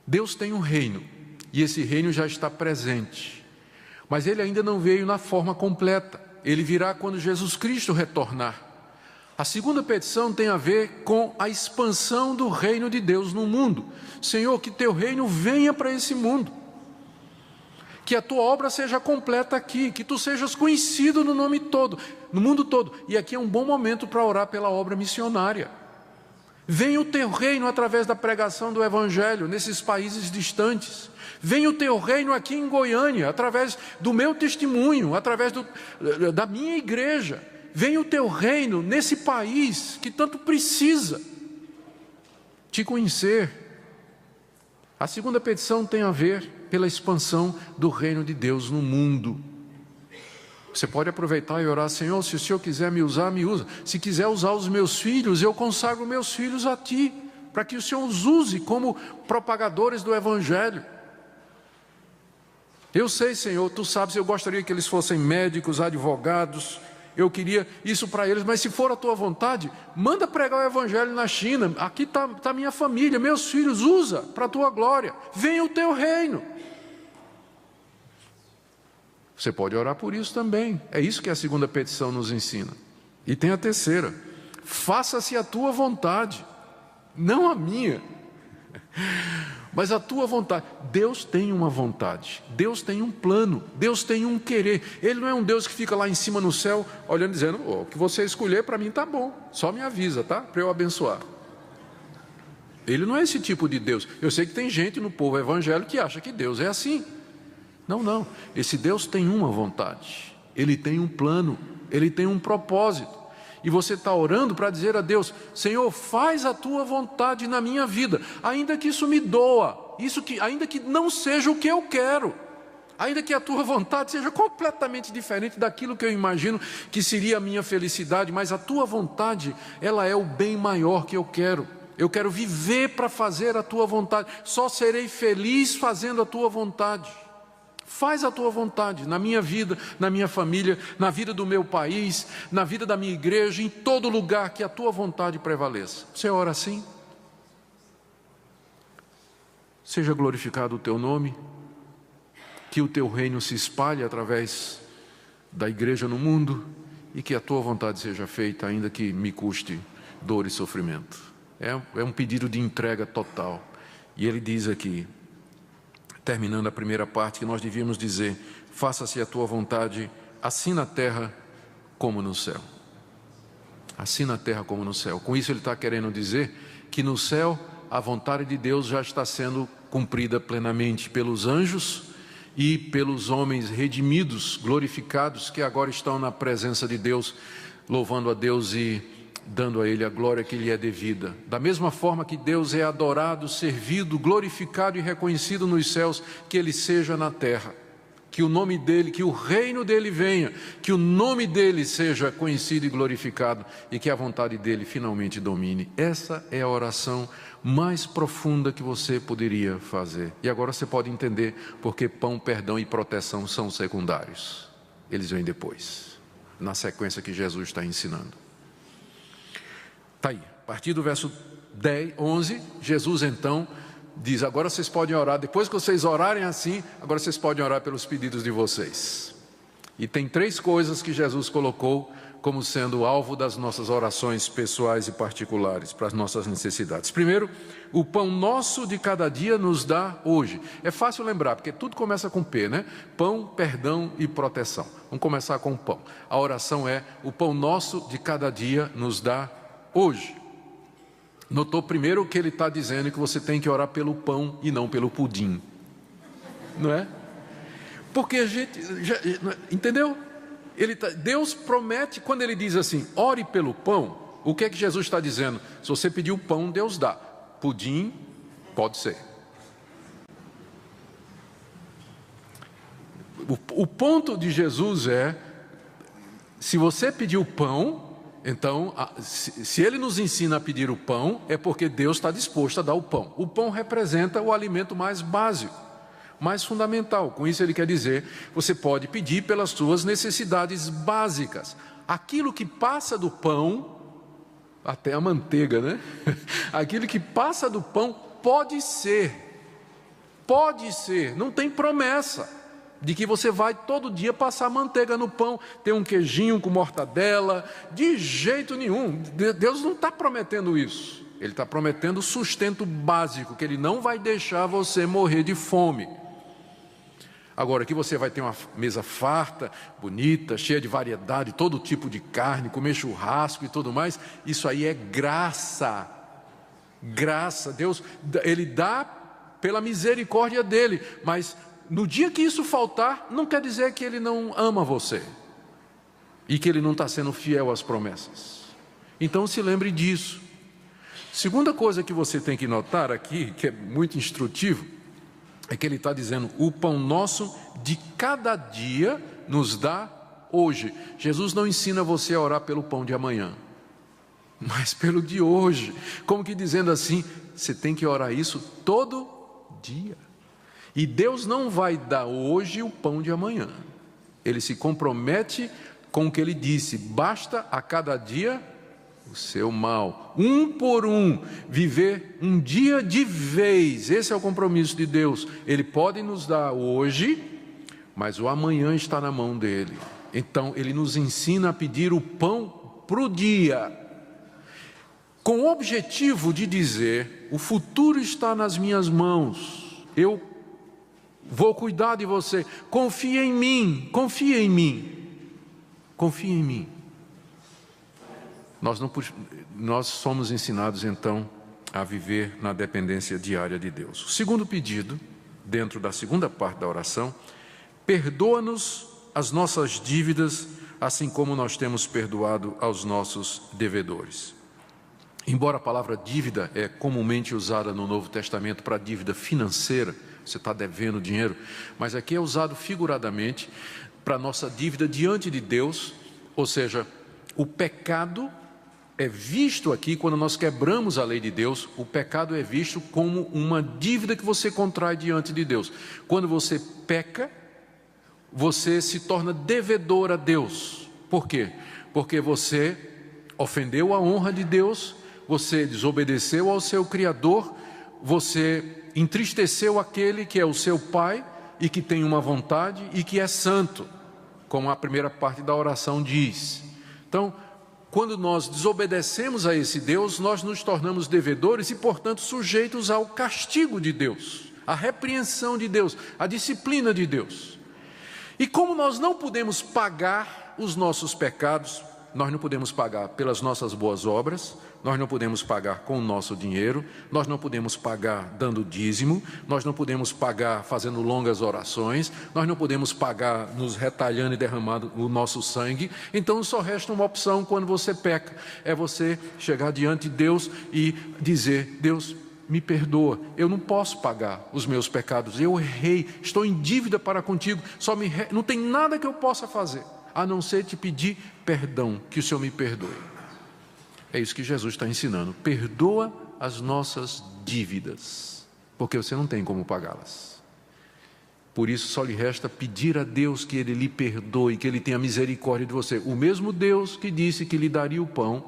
S1: Deus tem um reino e esse reino já está presente, mas ele ainda não veio na forma completa. Ele virá quando Jesus Cristo retornar. A segunda petição tem a ver com a expansão do reino de Deus no mundo. Senhor, que teu reino venha para esse mundo. Que a tua obra seja completa aqui, que tu sejas conhecido no mundo todo. E aqui é um bom momento para orar pela obra missionária. Venha o teu reino através da pregação do Evangelho nesses países distantes. Venha o teu reino aqui em Goiânia, através do meu testemunho, através da minha igreja. Venha o teu reino nesse país que tanto precisa te conhecer. A segunda petição tem a ver pela expansão do reino de Deus no mundo. Você pode aproveitar e orar: Senhor, se o Senhor quiser me usar, me usa. Se quiser usar os meus filhos, eu consagro meus filhos a Ti, para que o Senhor os use como propagadores do Evangelho. Eu sei, Senhor, Tu sabes, eu gostaria que eles fossem médicos, advogados. Eu queria isso para eles, mas se for a tua vontade, manda pregar o Evangelho na China. Aqui está minha família, meus filhos, usa para a tua glória. Venha o teu reino. Você pode orar por isso também. É isso que a segunda petição nos ensina. E tem a terceira: faça-se a tua vontade, não a minha, mas a tua vontade. Deus tem uma vontade, Deus tem um plano, Deus tem um querer. Ele não é um Deus que fica lá em cima no céu, olhando e dizendo: o que você escolher para mim está bom, só me avisa, tá? Para eu abençoar. Ele não é esse tipo de Deus. Eu sei que tem gente no povo evangélico que acha que Deus é assim. Não, esse Deus tem uma vontade, Ele tem um plano, Ele tem um propósito. E você está orando para dizer a Deus: Senhor, faz a tua vontade na minha vida, ainda que isso me doa, ainda que não seja o que eu quero, ainda que a tua vontade seja completamente diferente daquilo que eu imagino que seria a minha felicidade, mas a tua vontade, ela é o bem maior que eu quero. Eu quero viver para fazer a tua vontade, só serei feliz fazendo a tua vontade. Faz a tua vontade na minha vida, na minha família, na vida do meu país, na vida da minha igreja, em todo lugar, que a tua vontade prevaleça. Você ora assim? Seja glorificado o teu nome, que o teu reino se espalhe através da igreja no mundo e que a tua vontade seja feita, ainda que me custe dor e sofrimento. É um pedido de entrega total. E ele diz aqui, terminando a primeira parte, que nós devíamos dizer: faça-se a tua vontade, assim na terra como no céu. assim na terra como no céu. Com isso ele está querendo dizer que no céu a vontade de Deus já está sendo cumprida plenamente pelos anjos e pelos homens redimidos, glorificados, que agora estão na presença de Deus, louvando a Deus e dando a Ele a glória que lhe é devida. Da mesma forma que Deus é adorado, servido, glorificado e reconhecido nos céus, que Ele seja na terra. Que o nome dEle, que o reino dEle venha, que o nome dEle seja conhecido e glorificado e que a vontade dEle finalmente domine. Essa é a oração mais profunda que você poderia fazer. E agora você pode entender porque pão, perdão e proteção são secundários. Eles vêm depois, na sequência que Jesus está ensinando. Está aí, a partir do verso 11, Jesus então diz, agora vocês podem orar, depois que vocês orarem assim, agora vocês podem orar pelos pedidos de vocês. E tem 3 coisas que Jesus colocou como sendo alvo das nossas orações pessoais e particulares, para as nossas necessidades. Primeiro, o pão nosso de cada dia nos dá hoje. É fácil lembrar, porque tudo começa com P, né? Pão, perdão e proteção. Vamos começar com o pão. A oração é, o pão nosso de cada dia nos dá hoje. Notou primeiro que ele está dizendo que você tem que orar pelo pão e não pelo pudim, não é? Porque a gente, entendeu? Deus promete, quando ele diz assim, ore pelo pão, o que é que Jesus está dizendo? Se você pedir o pão, Deus dá. Pudim, pode ser. O ponto de Jesus é, se você pedir o pão, então, se Ele nos ensina a pedir o pão, é porque Deus está disposto a dar o pão. O pão representa o alimento mais básico, mais fundamental. Com isso Ele quer dizer, você pode pedir pelas suas necessidades básicas. Aquilo que passa do pão, até a manteiga, né? Aquilo que passa do pão pode ser, não tem promessa de que você vai todo dia passar manteiga no pão, ter um queijinho com mortadela, de jeito nenhum. Deus não está prometendo isso. Ele está prometendo o sustento básico, que Ele não vai deixar você morrer de fome. Agora, que você vai ter uma mesa farta, bonita, cheia de variedade, todo tipo de carne, comer churrasco e tudo mais, isso aí é graça. Graça, Deus, Ele dá pela misericórdia dEle, mas no dia que isso faltar, não quer dizer que Ele não ama você e que Ele não está sendo fiel às promessas. Então se lembre disso. Segunda coisa que você tem que notar aqui, que é muito instrutivo, é que Ele está dizendo, o pão nosso de cada dia nos dá hoje. Jesus não ensina você a orar pelo pão de amanhã, mas pelo de hoje. Como que dizendo assim, você tem que orar isso todo dia. E Deus não vai dar hoje o pão de amanhã. Ele se compromete com o que Ele disse, basta a cada dia o seu mal, um por um, viver um dia de vez. Esse é o compromisso de Deus. Ele pode nos dar hoje, mas o amanhã está na mão dEle. Então Ele nos ensina a pedir o pão para o dia, com o objetivo de dizer, o futuro está nas minhas mãos, eu vou cuidar de você, confia em mim, confia em mim, confia em mim. Nós somos ensinados então a viver na dependência diária de Deus. O segundo pedido, dentro da segunda parte da oração, perdoa-nos as nossas dívidas, assim como nós temos perdoado aos nossos devedores. Embora a palavra dívida é comumente usada no Novo Testamento para dívida financeira, você está devendo dinheiro, mas aqui é usado figuradamente para a nossa dívida diante de Deus, ou seja, o pecado é visto aqui, quando nós quebramos a lei de Deus, o pecado é visto como uma dívida que você contrai diante de Deus. Quando você peca, você se torna devedor a Deus. Por quê? Porque você ofendeu a honra de Deus, você desobedeceu ao seu Criador, você entristeceu aquele que é o seu Pai e que tem uma vontade e que é santo, como a primeira parte da oração diz. Então, quando nós desobedecemos a esse Deus, nós nos tornamos devedores e, portanto, sujeitos ao castigo de Deus, à repreensão de Deus, à disciplina de Deus. E como nós não podemos pagar os nossos pecados, nós não podemos pagar pelas nossas boas obras, nós não podemos pagar com o nosso dinheiro, nós não podemos pagar dando dízimo, nós não podemos pagar fazendo longas orações, nós não podemos pagar nos retalhando e derramando o nosso sangue. Então só resta uma opção quando você peca, é você chegar diante de Deus e dizer: Deus, me perdoa, eu não posso pagar os meus pecados, eu errei, estou em dívida para contigo, não tem nada que eu possa fazer, a não ser te pedir perdão, que o Senhor me perdoe. É isso que Jesus está ensinando: perdoa as nossas dívidas, porque você não tem como pagá-las. Por isso só lhe resta pedir a Deus que Ele lhe perdoe, que Ele tenha misericórdia de você. O mesmo Deus que disse que lhe daria o pão,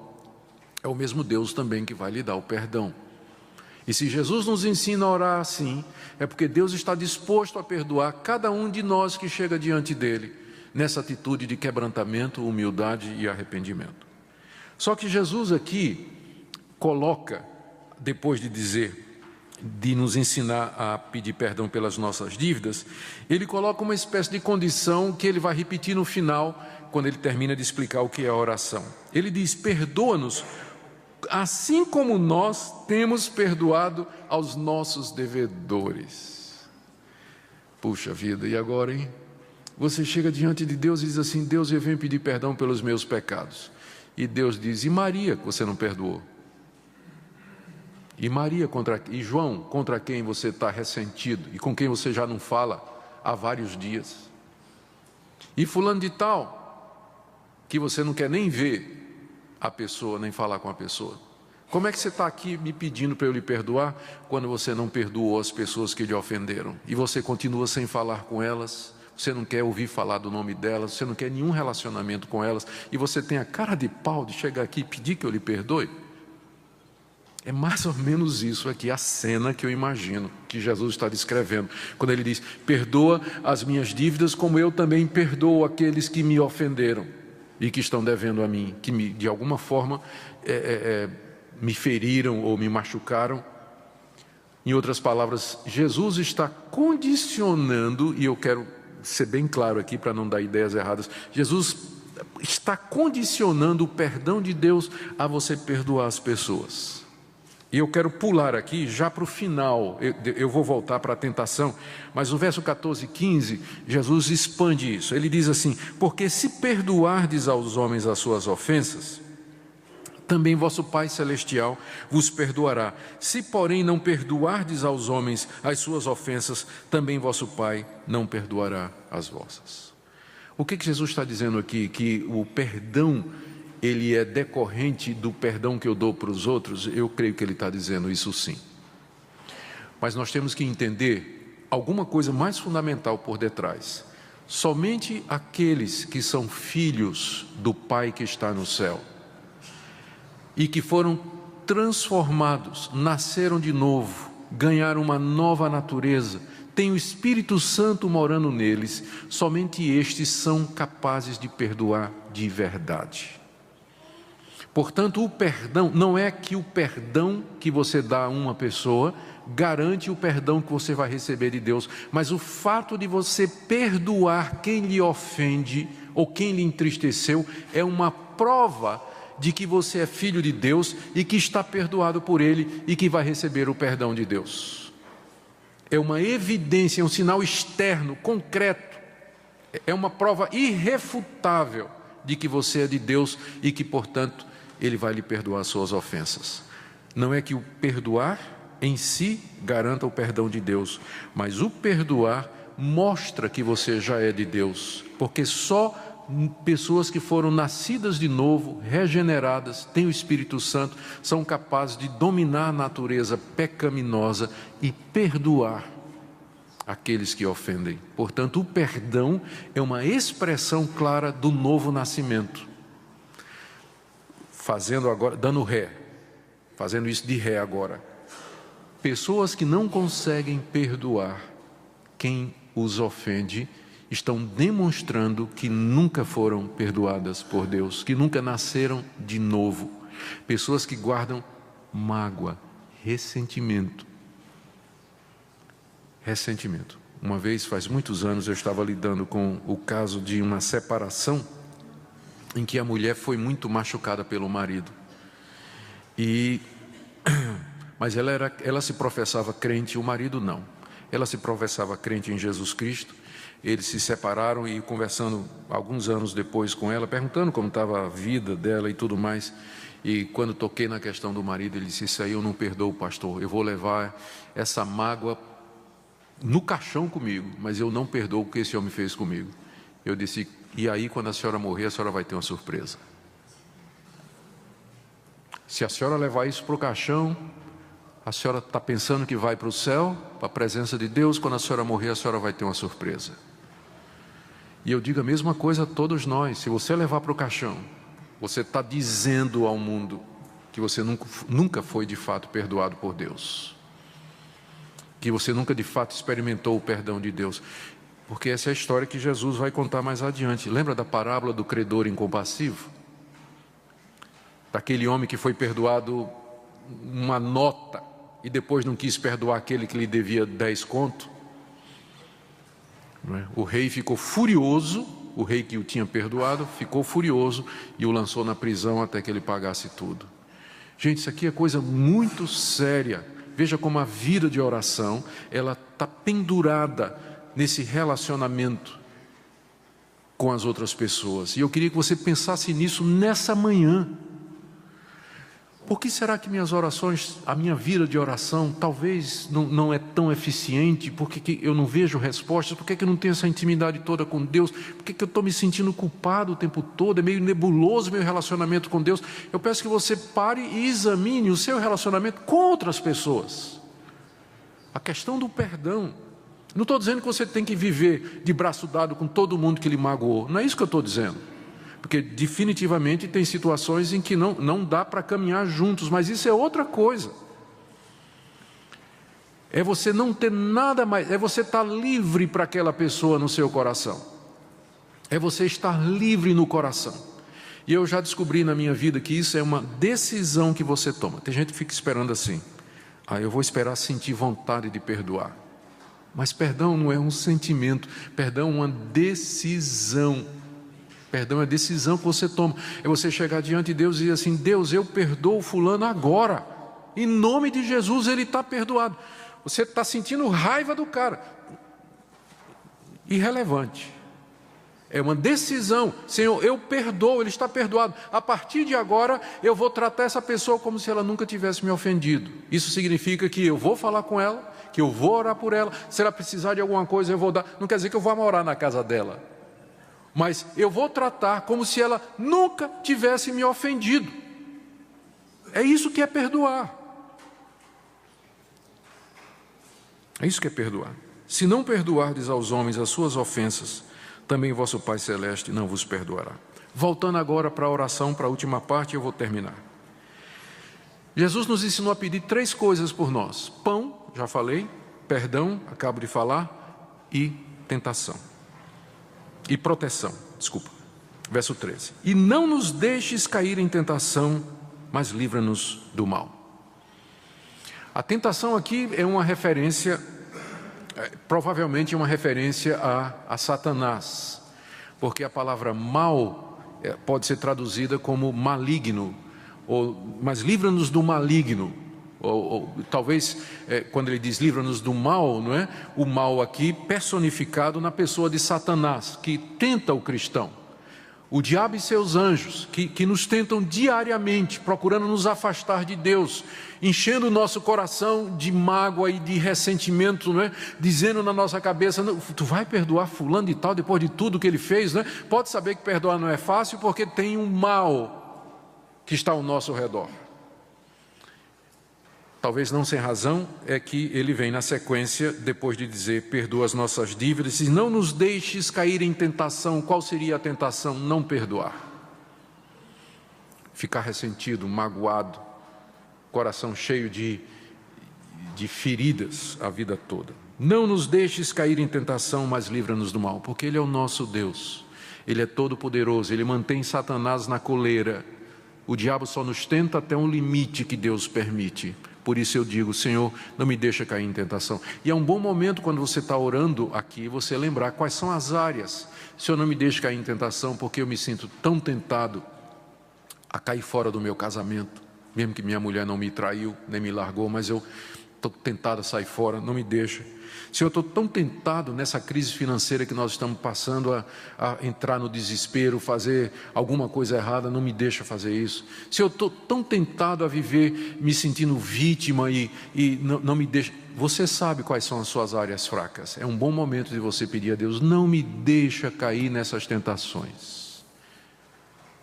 S1: é o mesmo Deus também que vai lhe dar o perdão. E se Jesus nos ensina a orar assim, é porque Deus está disposto a perdoar cada um de nós que chega diante dEle, nessa atitude de quebrantamento, humildade e arrependimento. Só que Jesus aqui coloca, depois de nos ensinar a pedir perdão pelas nossas dívidas, Ele coloca uma espécie de condição que Ele vai repetir no final, quando Ele termina de explicar o que é a oração. Ele diz: perdoa-nos, assim como nós temos perdoado aos nossos devedores. Puxa vida, e agora, hein? Você chega diante de Deus e diz assim: Deus, eu venho pedir perdão pelos meus pecados. E Deus diz: e Maria, que você não perdoou? E Maria, e João, contra quem você está ressentido e com quem você já não fala há vários dias? E fulano de tal, que você não quer nem ver a pessoa, nem falar com a pessoa. Como é que você está aqui me pedindo para eu lhe perdoar, quando você não perdoou as pessoas que lhe ofenderam? E você continua sem falar com elas, você não quer ouvir falar do nome delas, você não quer nenhum relacionamento com elas, e você tem a cara de pau de chegar aqui e pedir que eu lhe perdoe? É mais ou menos isso aqui, a cena que eu imagino que Jesus está descrevendo, quando Ele diz: perdoa as minhas dívidas, como eu também perdoo aqueles que me ofenderam e que estão devendo a mim, que de alguma forma me feriram ou me machucaram. Em outras palavras, Jesus está condicionando, e eu quero ser bem claro aqui para não dar ideias erradas, Jesus está condicionando o perdão de Deus a você perdoar as pessoas. E eu quero pular aqui já para o final, eu vou voltar para a tentação, mas no verso 14 e 15, Jesus expande isso. Ele diz assim: porque se perdoardes aos homens as suas ofensas, também vosso Pai Celestial vos perdoará. Se, porém, não perdoardes aos homens as suas ofensas, também vosso Pai não perdoará as vossas. O que Jesus está dizendo aqui? Que o perdão, ele é decorrente do perdão que eu dou para os outros? Eu creio que ele está dizendo isso sim. Mas nós temos que entender alguma coisa mais fundamental por detrás. Somente aqueles que são filhos do Pai que está no céu e que foram transformados, nasceram de novo, ganharam uma nova natureza, têm o Espírito Santo morando neles, somente estes são capazes de perdoar de verdade. Portanto, o perdão, não é que o perdão que você dá a uma pessoa garante o perdão que você vai receber de Deus, mas o fato de você perdoar quem lhe ofende ou quem lhe entristeceu é uma prova de que você é filho de Deus e que está perdoado por Ele e que vai receber o perdão de Deus. É uma evidência, é um sinal externo, concreto, é uma prova irrefutável de que você é de Deus e que, portanto, Ele vai lhe perdoar as suas ofensas. Não é que o perdoar em si garanta o perdão de Deus, mas o perdoar mostra que você já é de Deus, porque só pessoas que foram nascidas de novo, regeneradas, têm o Espírito Santo, são capazes de dominar a natureza pecaminosa e perdoar aqueles que ofendem. Portanto, o perdão é uma expressão clara do novo nascimento. Fazendo agora, dando ré, fazendo isso de ré agora. Pessoas que não conseguem perdoar quem os ofende estão demonstrando que nunca foram perdoadas por Deus, que nunca nasceram de novo. Pessoas que guardam mágoa, ressentimento. Uma vez, faz muitos anos, eu estava lidando com o caso de uma separação em que a mulher foi muito machucada pelo marido. Mas ela se professava crente, o marido não. Ela se professava crente em Jesus Cristo. Eles se separaram e conversando alguns anos depois com ela, perguntando como estava a vida dela e tudo mais. E quando toquei na questão do marido, ele disse: isso aí eu não perdoo, pastor. Eu vou levar essa mágoa no caixão comigo, mas eu não perdoo o que esse homem fez comigo. Eu disse: e aí quando a senhora morrer, a senhora vai ter uma surpresa. Se a senhora levar isso para o caixão, a senhora está pensando que vai para o céu, para a presença de Deus. Quando a senhora morrer, a senhora vai ter uma surpresa. E eu digo a mesma coisa a todos nós. Se você levar para o caixão, você está dizendo ao mundo que você nunca foi de fato perdoado por Deus, que você nunca de fato experimentou o perdão de Deus, porque essa é a história que Jesus vai contar mais adiante. Lembra da parábola do credor incompassivo? Daquele homem que foi perdoado uma nota e depois não quis perdoar aquele que lhe devia 10 contos. O rei ficou furioso, o rei que o tinha perdoado ficou furioso e o lançou na prisão até que ele pagasse tudo. Gente, isso aqui é coisa muito séria. Veja como a vida de oração, ela está pendurada nesse relacionamento com as outras pessoas. E eu queria que você pensasse nisso nessa manhã. Por que será que minhas orações, a minha vida de oração, talvez não é tão eficiente? Por que eu não vejo respostas? Por que eu não tenho essa intimidade toda com Deus? Por que eu estou me sentindo culpado o tempo todo? É meio nebuloso meu relacionamento com Deus. Eu peço que você pare e examine o seu relacionamento com outras pessoas. A questão do perdão. Não estou dizendo que você tem que viver de braço dado com todo mundo que lhe magoou. Não é isso que eu estou dizendo. Porque definitivamente tem situações em que não dá para caminhar juntos, mas isso é outra coisa. É você não ter nada mais, é você estar livre para aquela pessoa no seu coração. É você estar livre no coração. E eu já descobri na minha vida que isso é uma decisão que você toma. Tem gente que fica esperando assim: eu vou esperar sentir vontade de perdoar. Mas perdão não é um sentimento, perdão é uma decisão. Perdão é a decisão que você toma. É você chegar diante de Deus e dizer assim: Deus, eu perdoo fulano agora. Em nome de Jesus, ele está perdoado. Você está sentindo raiva do cara. Irrelevante. É uma decisão. Senhor, eu perdoo, ele está perdoado. A partir de agora, eu vou tratar essa pessoa como se ela nunca tivesse me ofendido. Isso significa que eu vou falar com ela, que eu vou orar por ela. Se ela precisar de alguma coisa, eu vou dar. Não quer dizer que eu vou morar na casa dela, mas eu vou tratar como se ela nunca tivesse me ofendido. É isso que é perdoar. É isso que é perdoar. Se não perdoardes aos homens as suas ofensas, também vosso Pai Celeste não vos perdoará. Voltando agora para a oração, para a última parte, eu vou terminar. Jesus nos ensinou a pedir 3 coisas por nós: pão, já falei, perdão, acabo de falar, e tentação. E proteção, desculpa. Verso 13. E não nos deixes cair em tentação, mas livra-nos do mal. A tentação aqui é uma referência, provavelmente uma referência a Satanás, porque a palavra mal pode ser traduzida como maligno, mas livra-nos do maligno. Ou talvez quando ele diz livra-nos do mal, não é? O mal aqui personificado na pessoa de Satanás, que tenta o cristão. O diabo e seus anjos, que nos tentam diariamente, procurando nos afastar de Deus, enchendo o nosso coração de mágoa e de ressentimento, não é? Dizendo na nossa cabeça: tu vai perdoar fulano de tal depois de tudo que ele fez, não é? Pode saber que perdoar não é fácil, porque tem um mal que está ao nosso redor. Talvez não sem razão, é que ele vem na sequência, depois de dizer perdoa as nossas dívidas, e não nos deixes cair em tentação. Qual seria a tentação? Não perdoar. Ficar ressentido, magoado, coração cheio de feridas a vida toda. Não nos deixes cair em tentação, mas livra-nos do mal, porque Ele é o nosso Deus. Ele é todo poderoso, Ele mantém Satanás na coleira. O diabo só nos tenta até um limite que Deus permite, Por isso eu digo, Senhor, não me deixa cair em tentação. E é um bom momento quando você está orando aqui, você lembrar quais são as áreas. Senhor, não me deixa cair em tentação, porque eu me sinto tão tentado a cair fora do meu casamento, mesmo que minha mulher não me traiu, nem me largou, mas eu estou tentado a sair fora, não me deixa. Senhor, eu estou tão tentado nessa crise financeira que nós estamos passando a entrar no desespero, fazer alguma coisa errada, não me deixa fazer isso. Senhor, eu estou tão tentado a viver me sentindo vítima e não me deixa. Você sabe quais são as suas áreas fracas. É um bom momento de você pedir a Deus, não me deixa cair nessas tentações.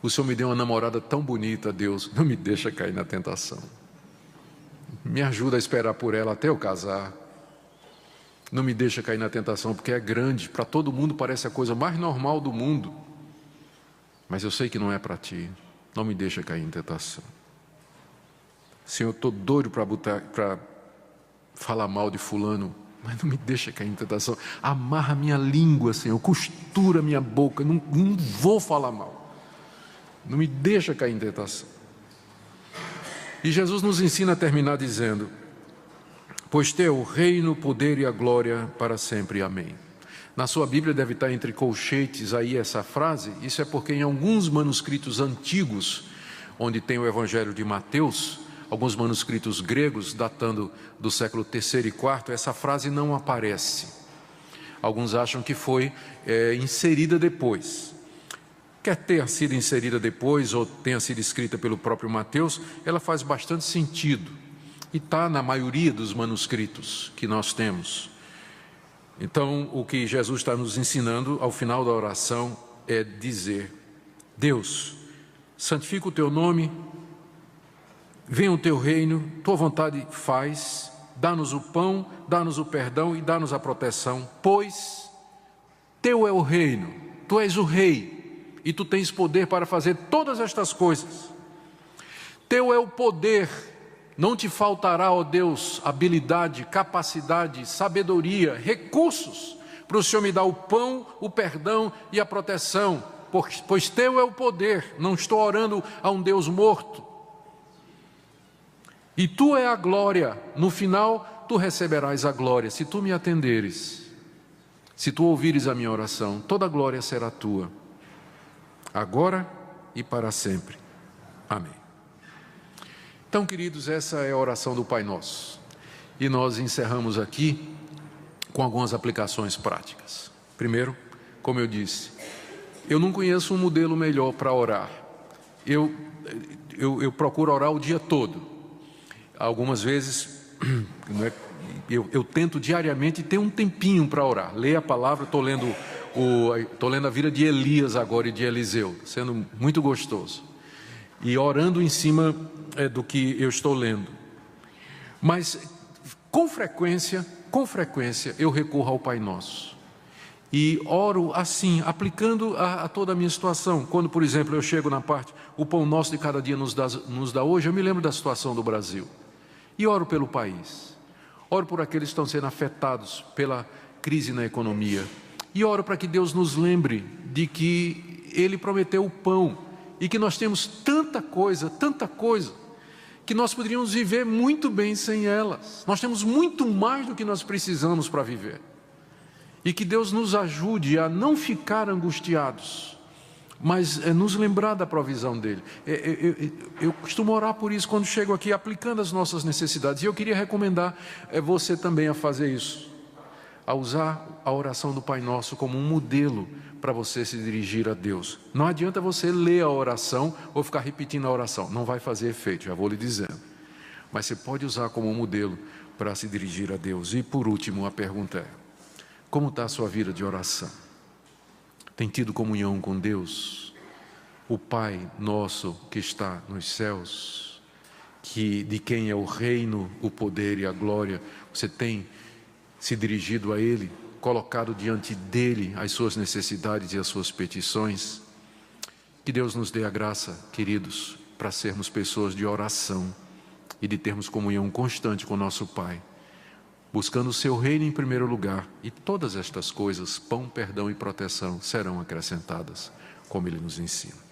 S1: O Senhor me deu uma namorada tão bonita, Deus, não me deixa cair na tentação. Me ajuda a esperar por ela até eu casar. Não me deixa cair na tentação, porque é grande. Para todo mundo parece a coisa mais normal do mundo. Mas eu sei que não é para ti. Não me deixa cair em tentação. Senhor, eu estou doido para falar mal de fulano, mas não me deixa cair em tentação. Amarra minha língua, Senhor. Costura minha boca. Não vou falar mal. Não me deixa cair em tentação. E Jesus nos ensina a terminar dizendo: pois teu o reino, o poder e a glória para sempre. Amém. Na sua Bíblia deve estar entre colchetes aí essa frase. Isso é porque em alguns manuscritos antigos, onde tem o Evangelho de Mateus, alguns manuscritos gregos, datando do século III e IV, essa frase não aparece. Alguns acham que foi inserida depois. Quer ter sido inserida depois ou tenha sido escrita pelo próprio Mateus, ela faz bastante sentido. E está na maioria dos manuscritos que nós temos. Então, o que Jesus está nos ensinando ao final da oração é dizer: Deus, santifica o teu nome, venha o teu reino, tua vontade faz, dá-nos o pão, dá-nos o perdão e dá-nos a proteção, pois teu é o reino, tu és o rei e tu tens poder para fazer todas estas coisas. Teu é o poder. Não te faltará, ó Deus, habilidade, capacidade, sabedoria, recursos, para o Senhor me dar o pão, o perdão e a proteção, pois teu é o poder. Não estou orando a um Deus morto. E tu é a glória. No final, tu receberás a glória, se tu me atenderes. Se tu ouvires a minha oração, toda a glória será tua, agora e para sempre. Amém. Então, queridos, essa é a oração do Pai Nosso. E nós encerramos aqui com algumas aplicações práticas. Primeiro, como eu disse, eu não conheço um modelo melhor para orar. Eu procuro orar o dia todo. Algumas vezes, eu tento diariamente ter um tempinho para orar. Ler a palavra, estou lendo a vida de Elias agora e de Eliseu, sendo muito gostoso. E orando em cima do que eu estou lendo. Mas, com frequência, eu recorro ao Pai Nosso. E oro assim, aplicando a toda a minha situação. Quando, por exemplo, eu chego na parte, o pão nosso de cada dia nos dá hoje, eu me lembro da situação do Brasil. E oro pelo país. Oro por aqueles que estão sendo afetados pela crise na economia. E oro para que Deus nos lembre de que Ele prometeu o pão. E que nós temos tanta coisa, que nós poderíamos viver muito bem sem elas. Nós temos muito mais do que nós precisamos para viver. E que Deus nos ajude a não ficar angustiados, mas nos lembrar da provisão dEle. Eu costumo orar por isso quando chego aqui, aplicando as nossas necessidades. E eu queria recomendar você também a fazer isso. A usar a oração do Pai Nosso como um modelo para você se dirigir a Deus. Não adianta você ler a oração ou ficar repetindo a oração. Não vai fazer efeito, já vou lhe dizendo. Mas você pode usar como um modelo para se dirigir a Deus. E por último, a pergunta é: como está a sua vida de oração? Tem tido comunhão com Deus? O Pai Nosso que está nos céus, de quem é o reino, o poder e a glória, você tem se dirigido a Ele, colocado diante dEle as suas necessidades e as suas petições? Que Deus nos dê a graça, queridos, para sermos pessoas de oração e de termos comunhão constante com o nosso Pai, buscando o seu reino em primeiro lugar, e todas estas coisas, pão, perdão e proteção, serão acrescentadas, como Ele nos ensina.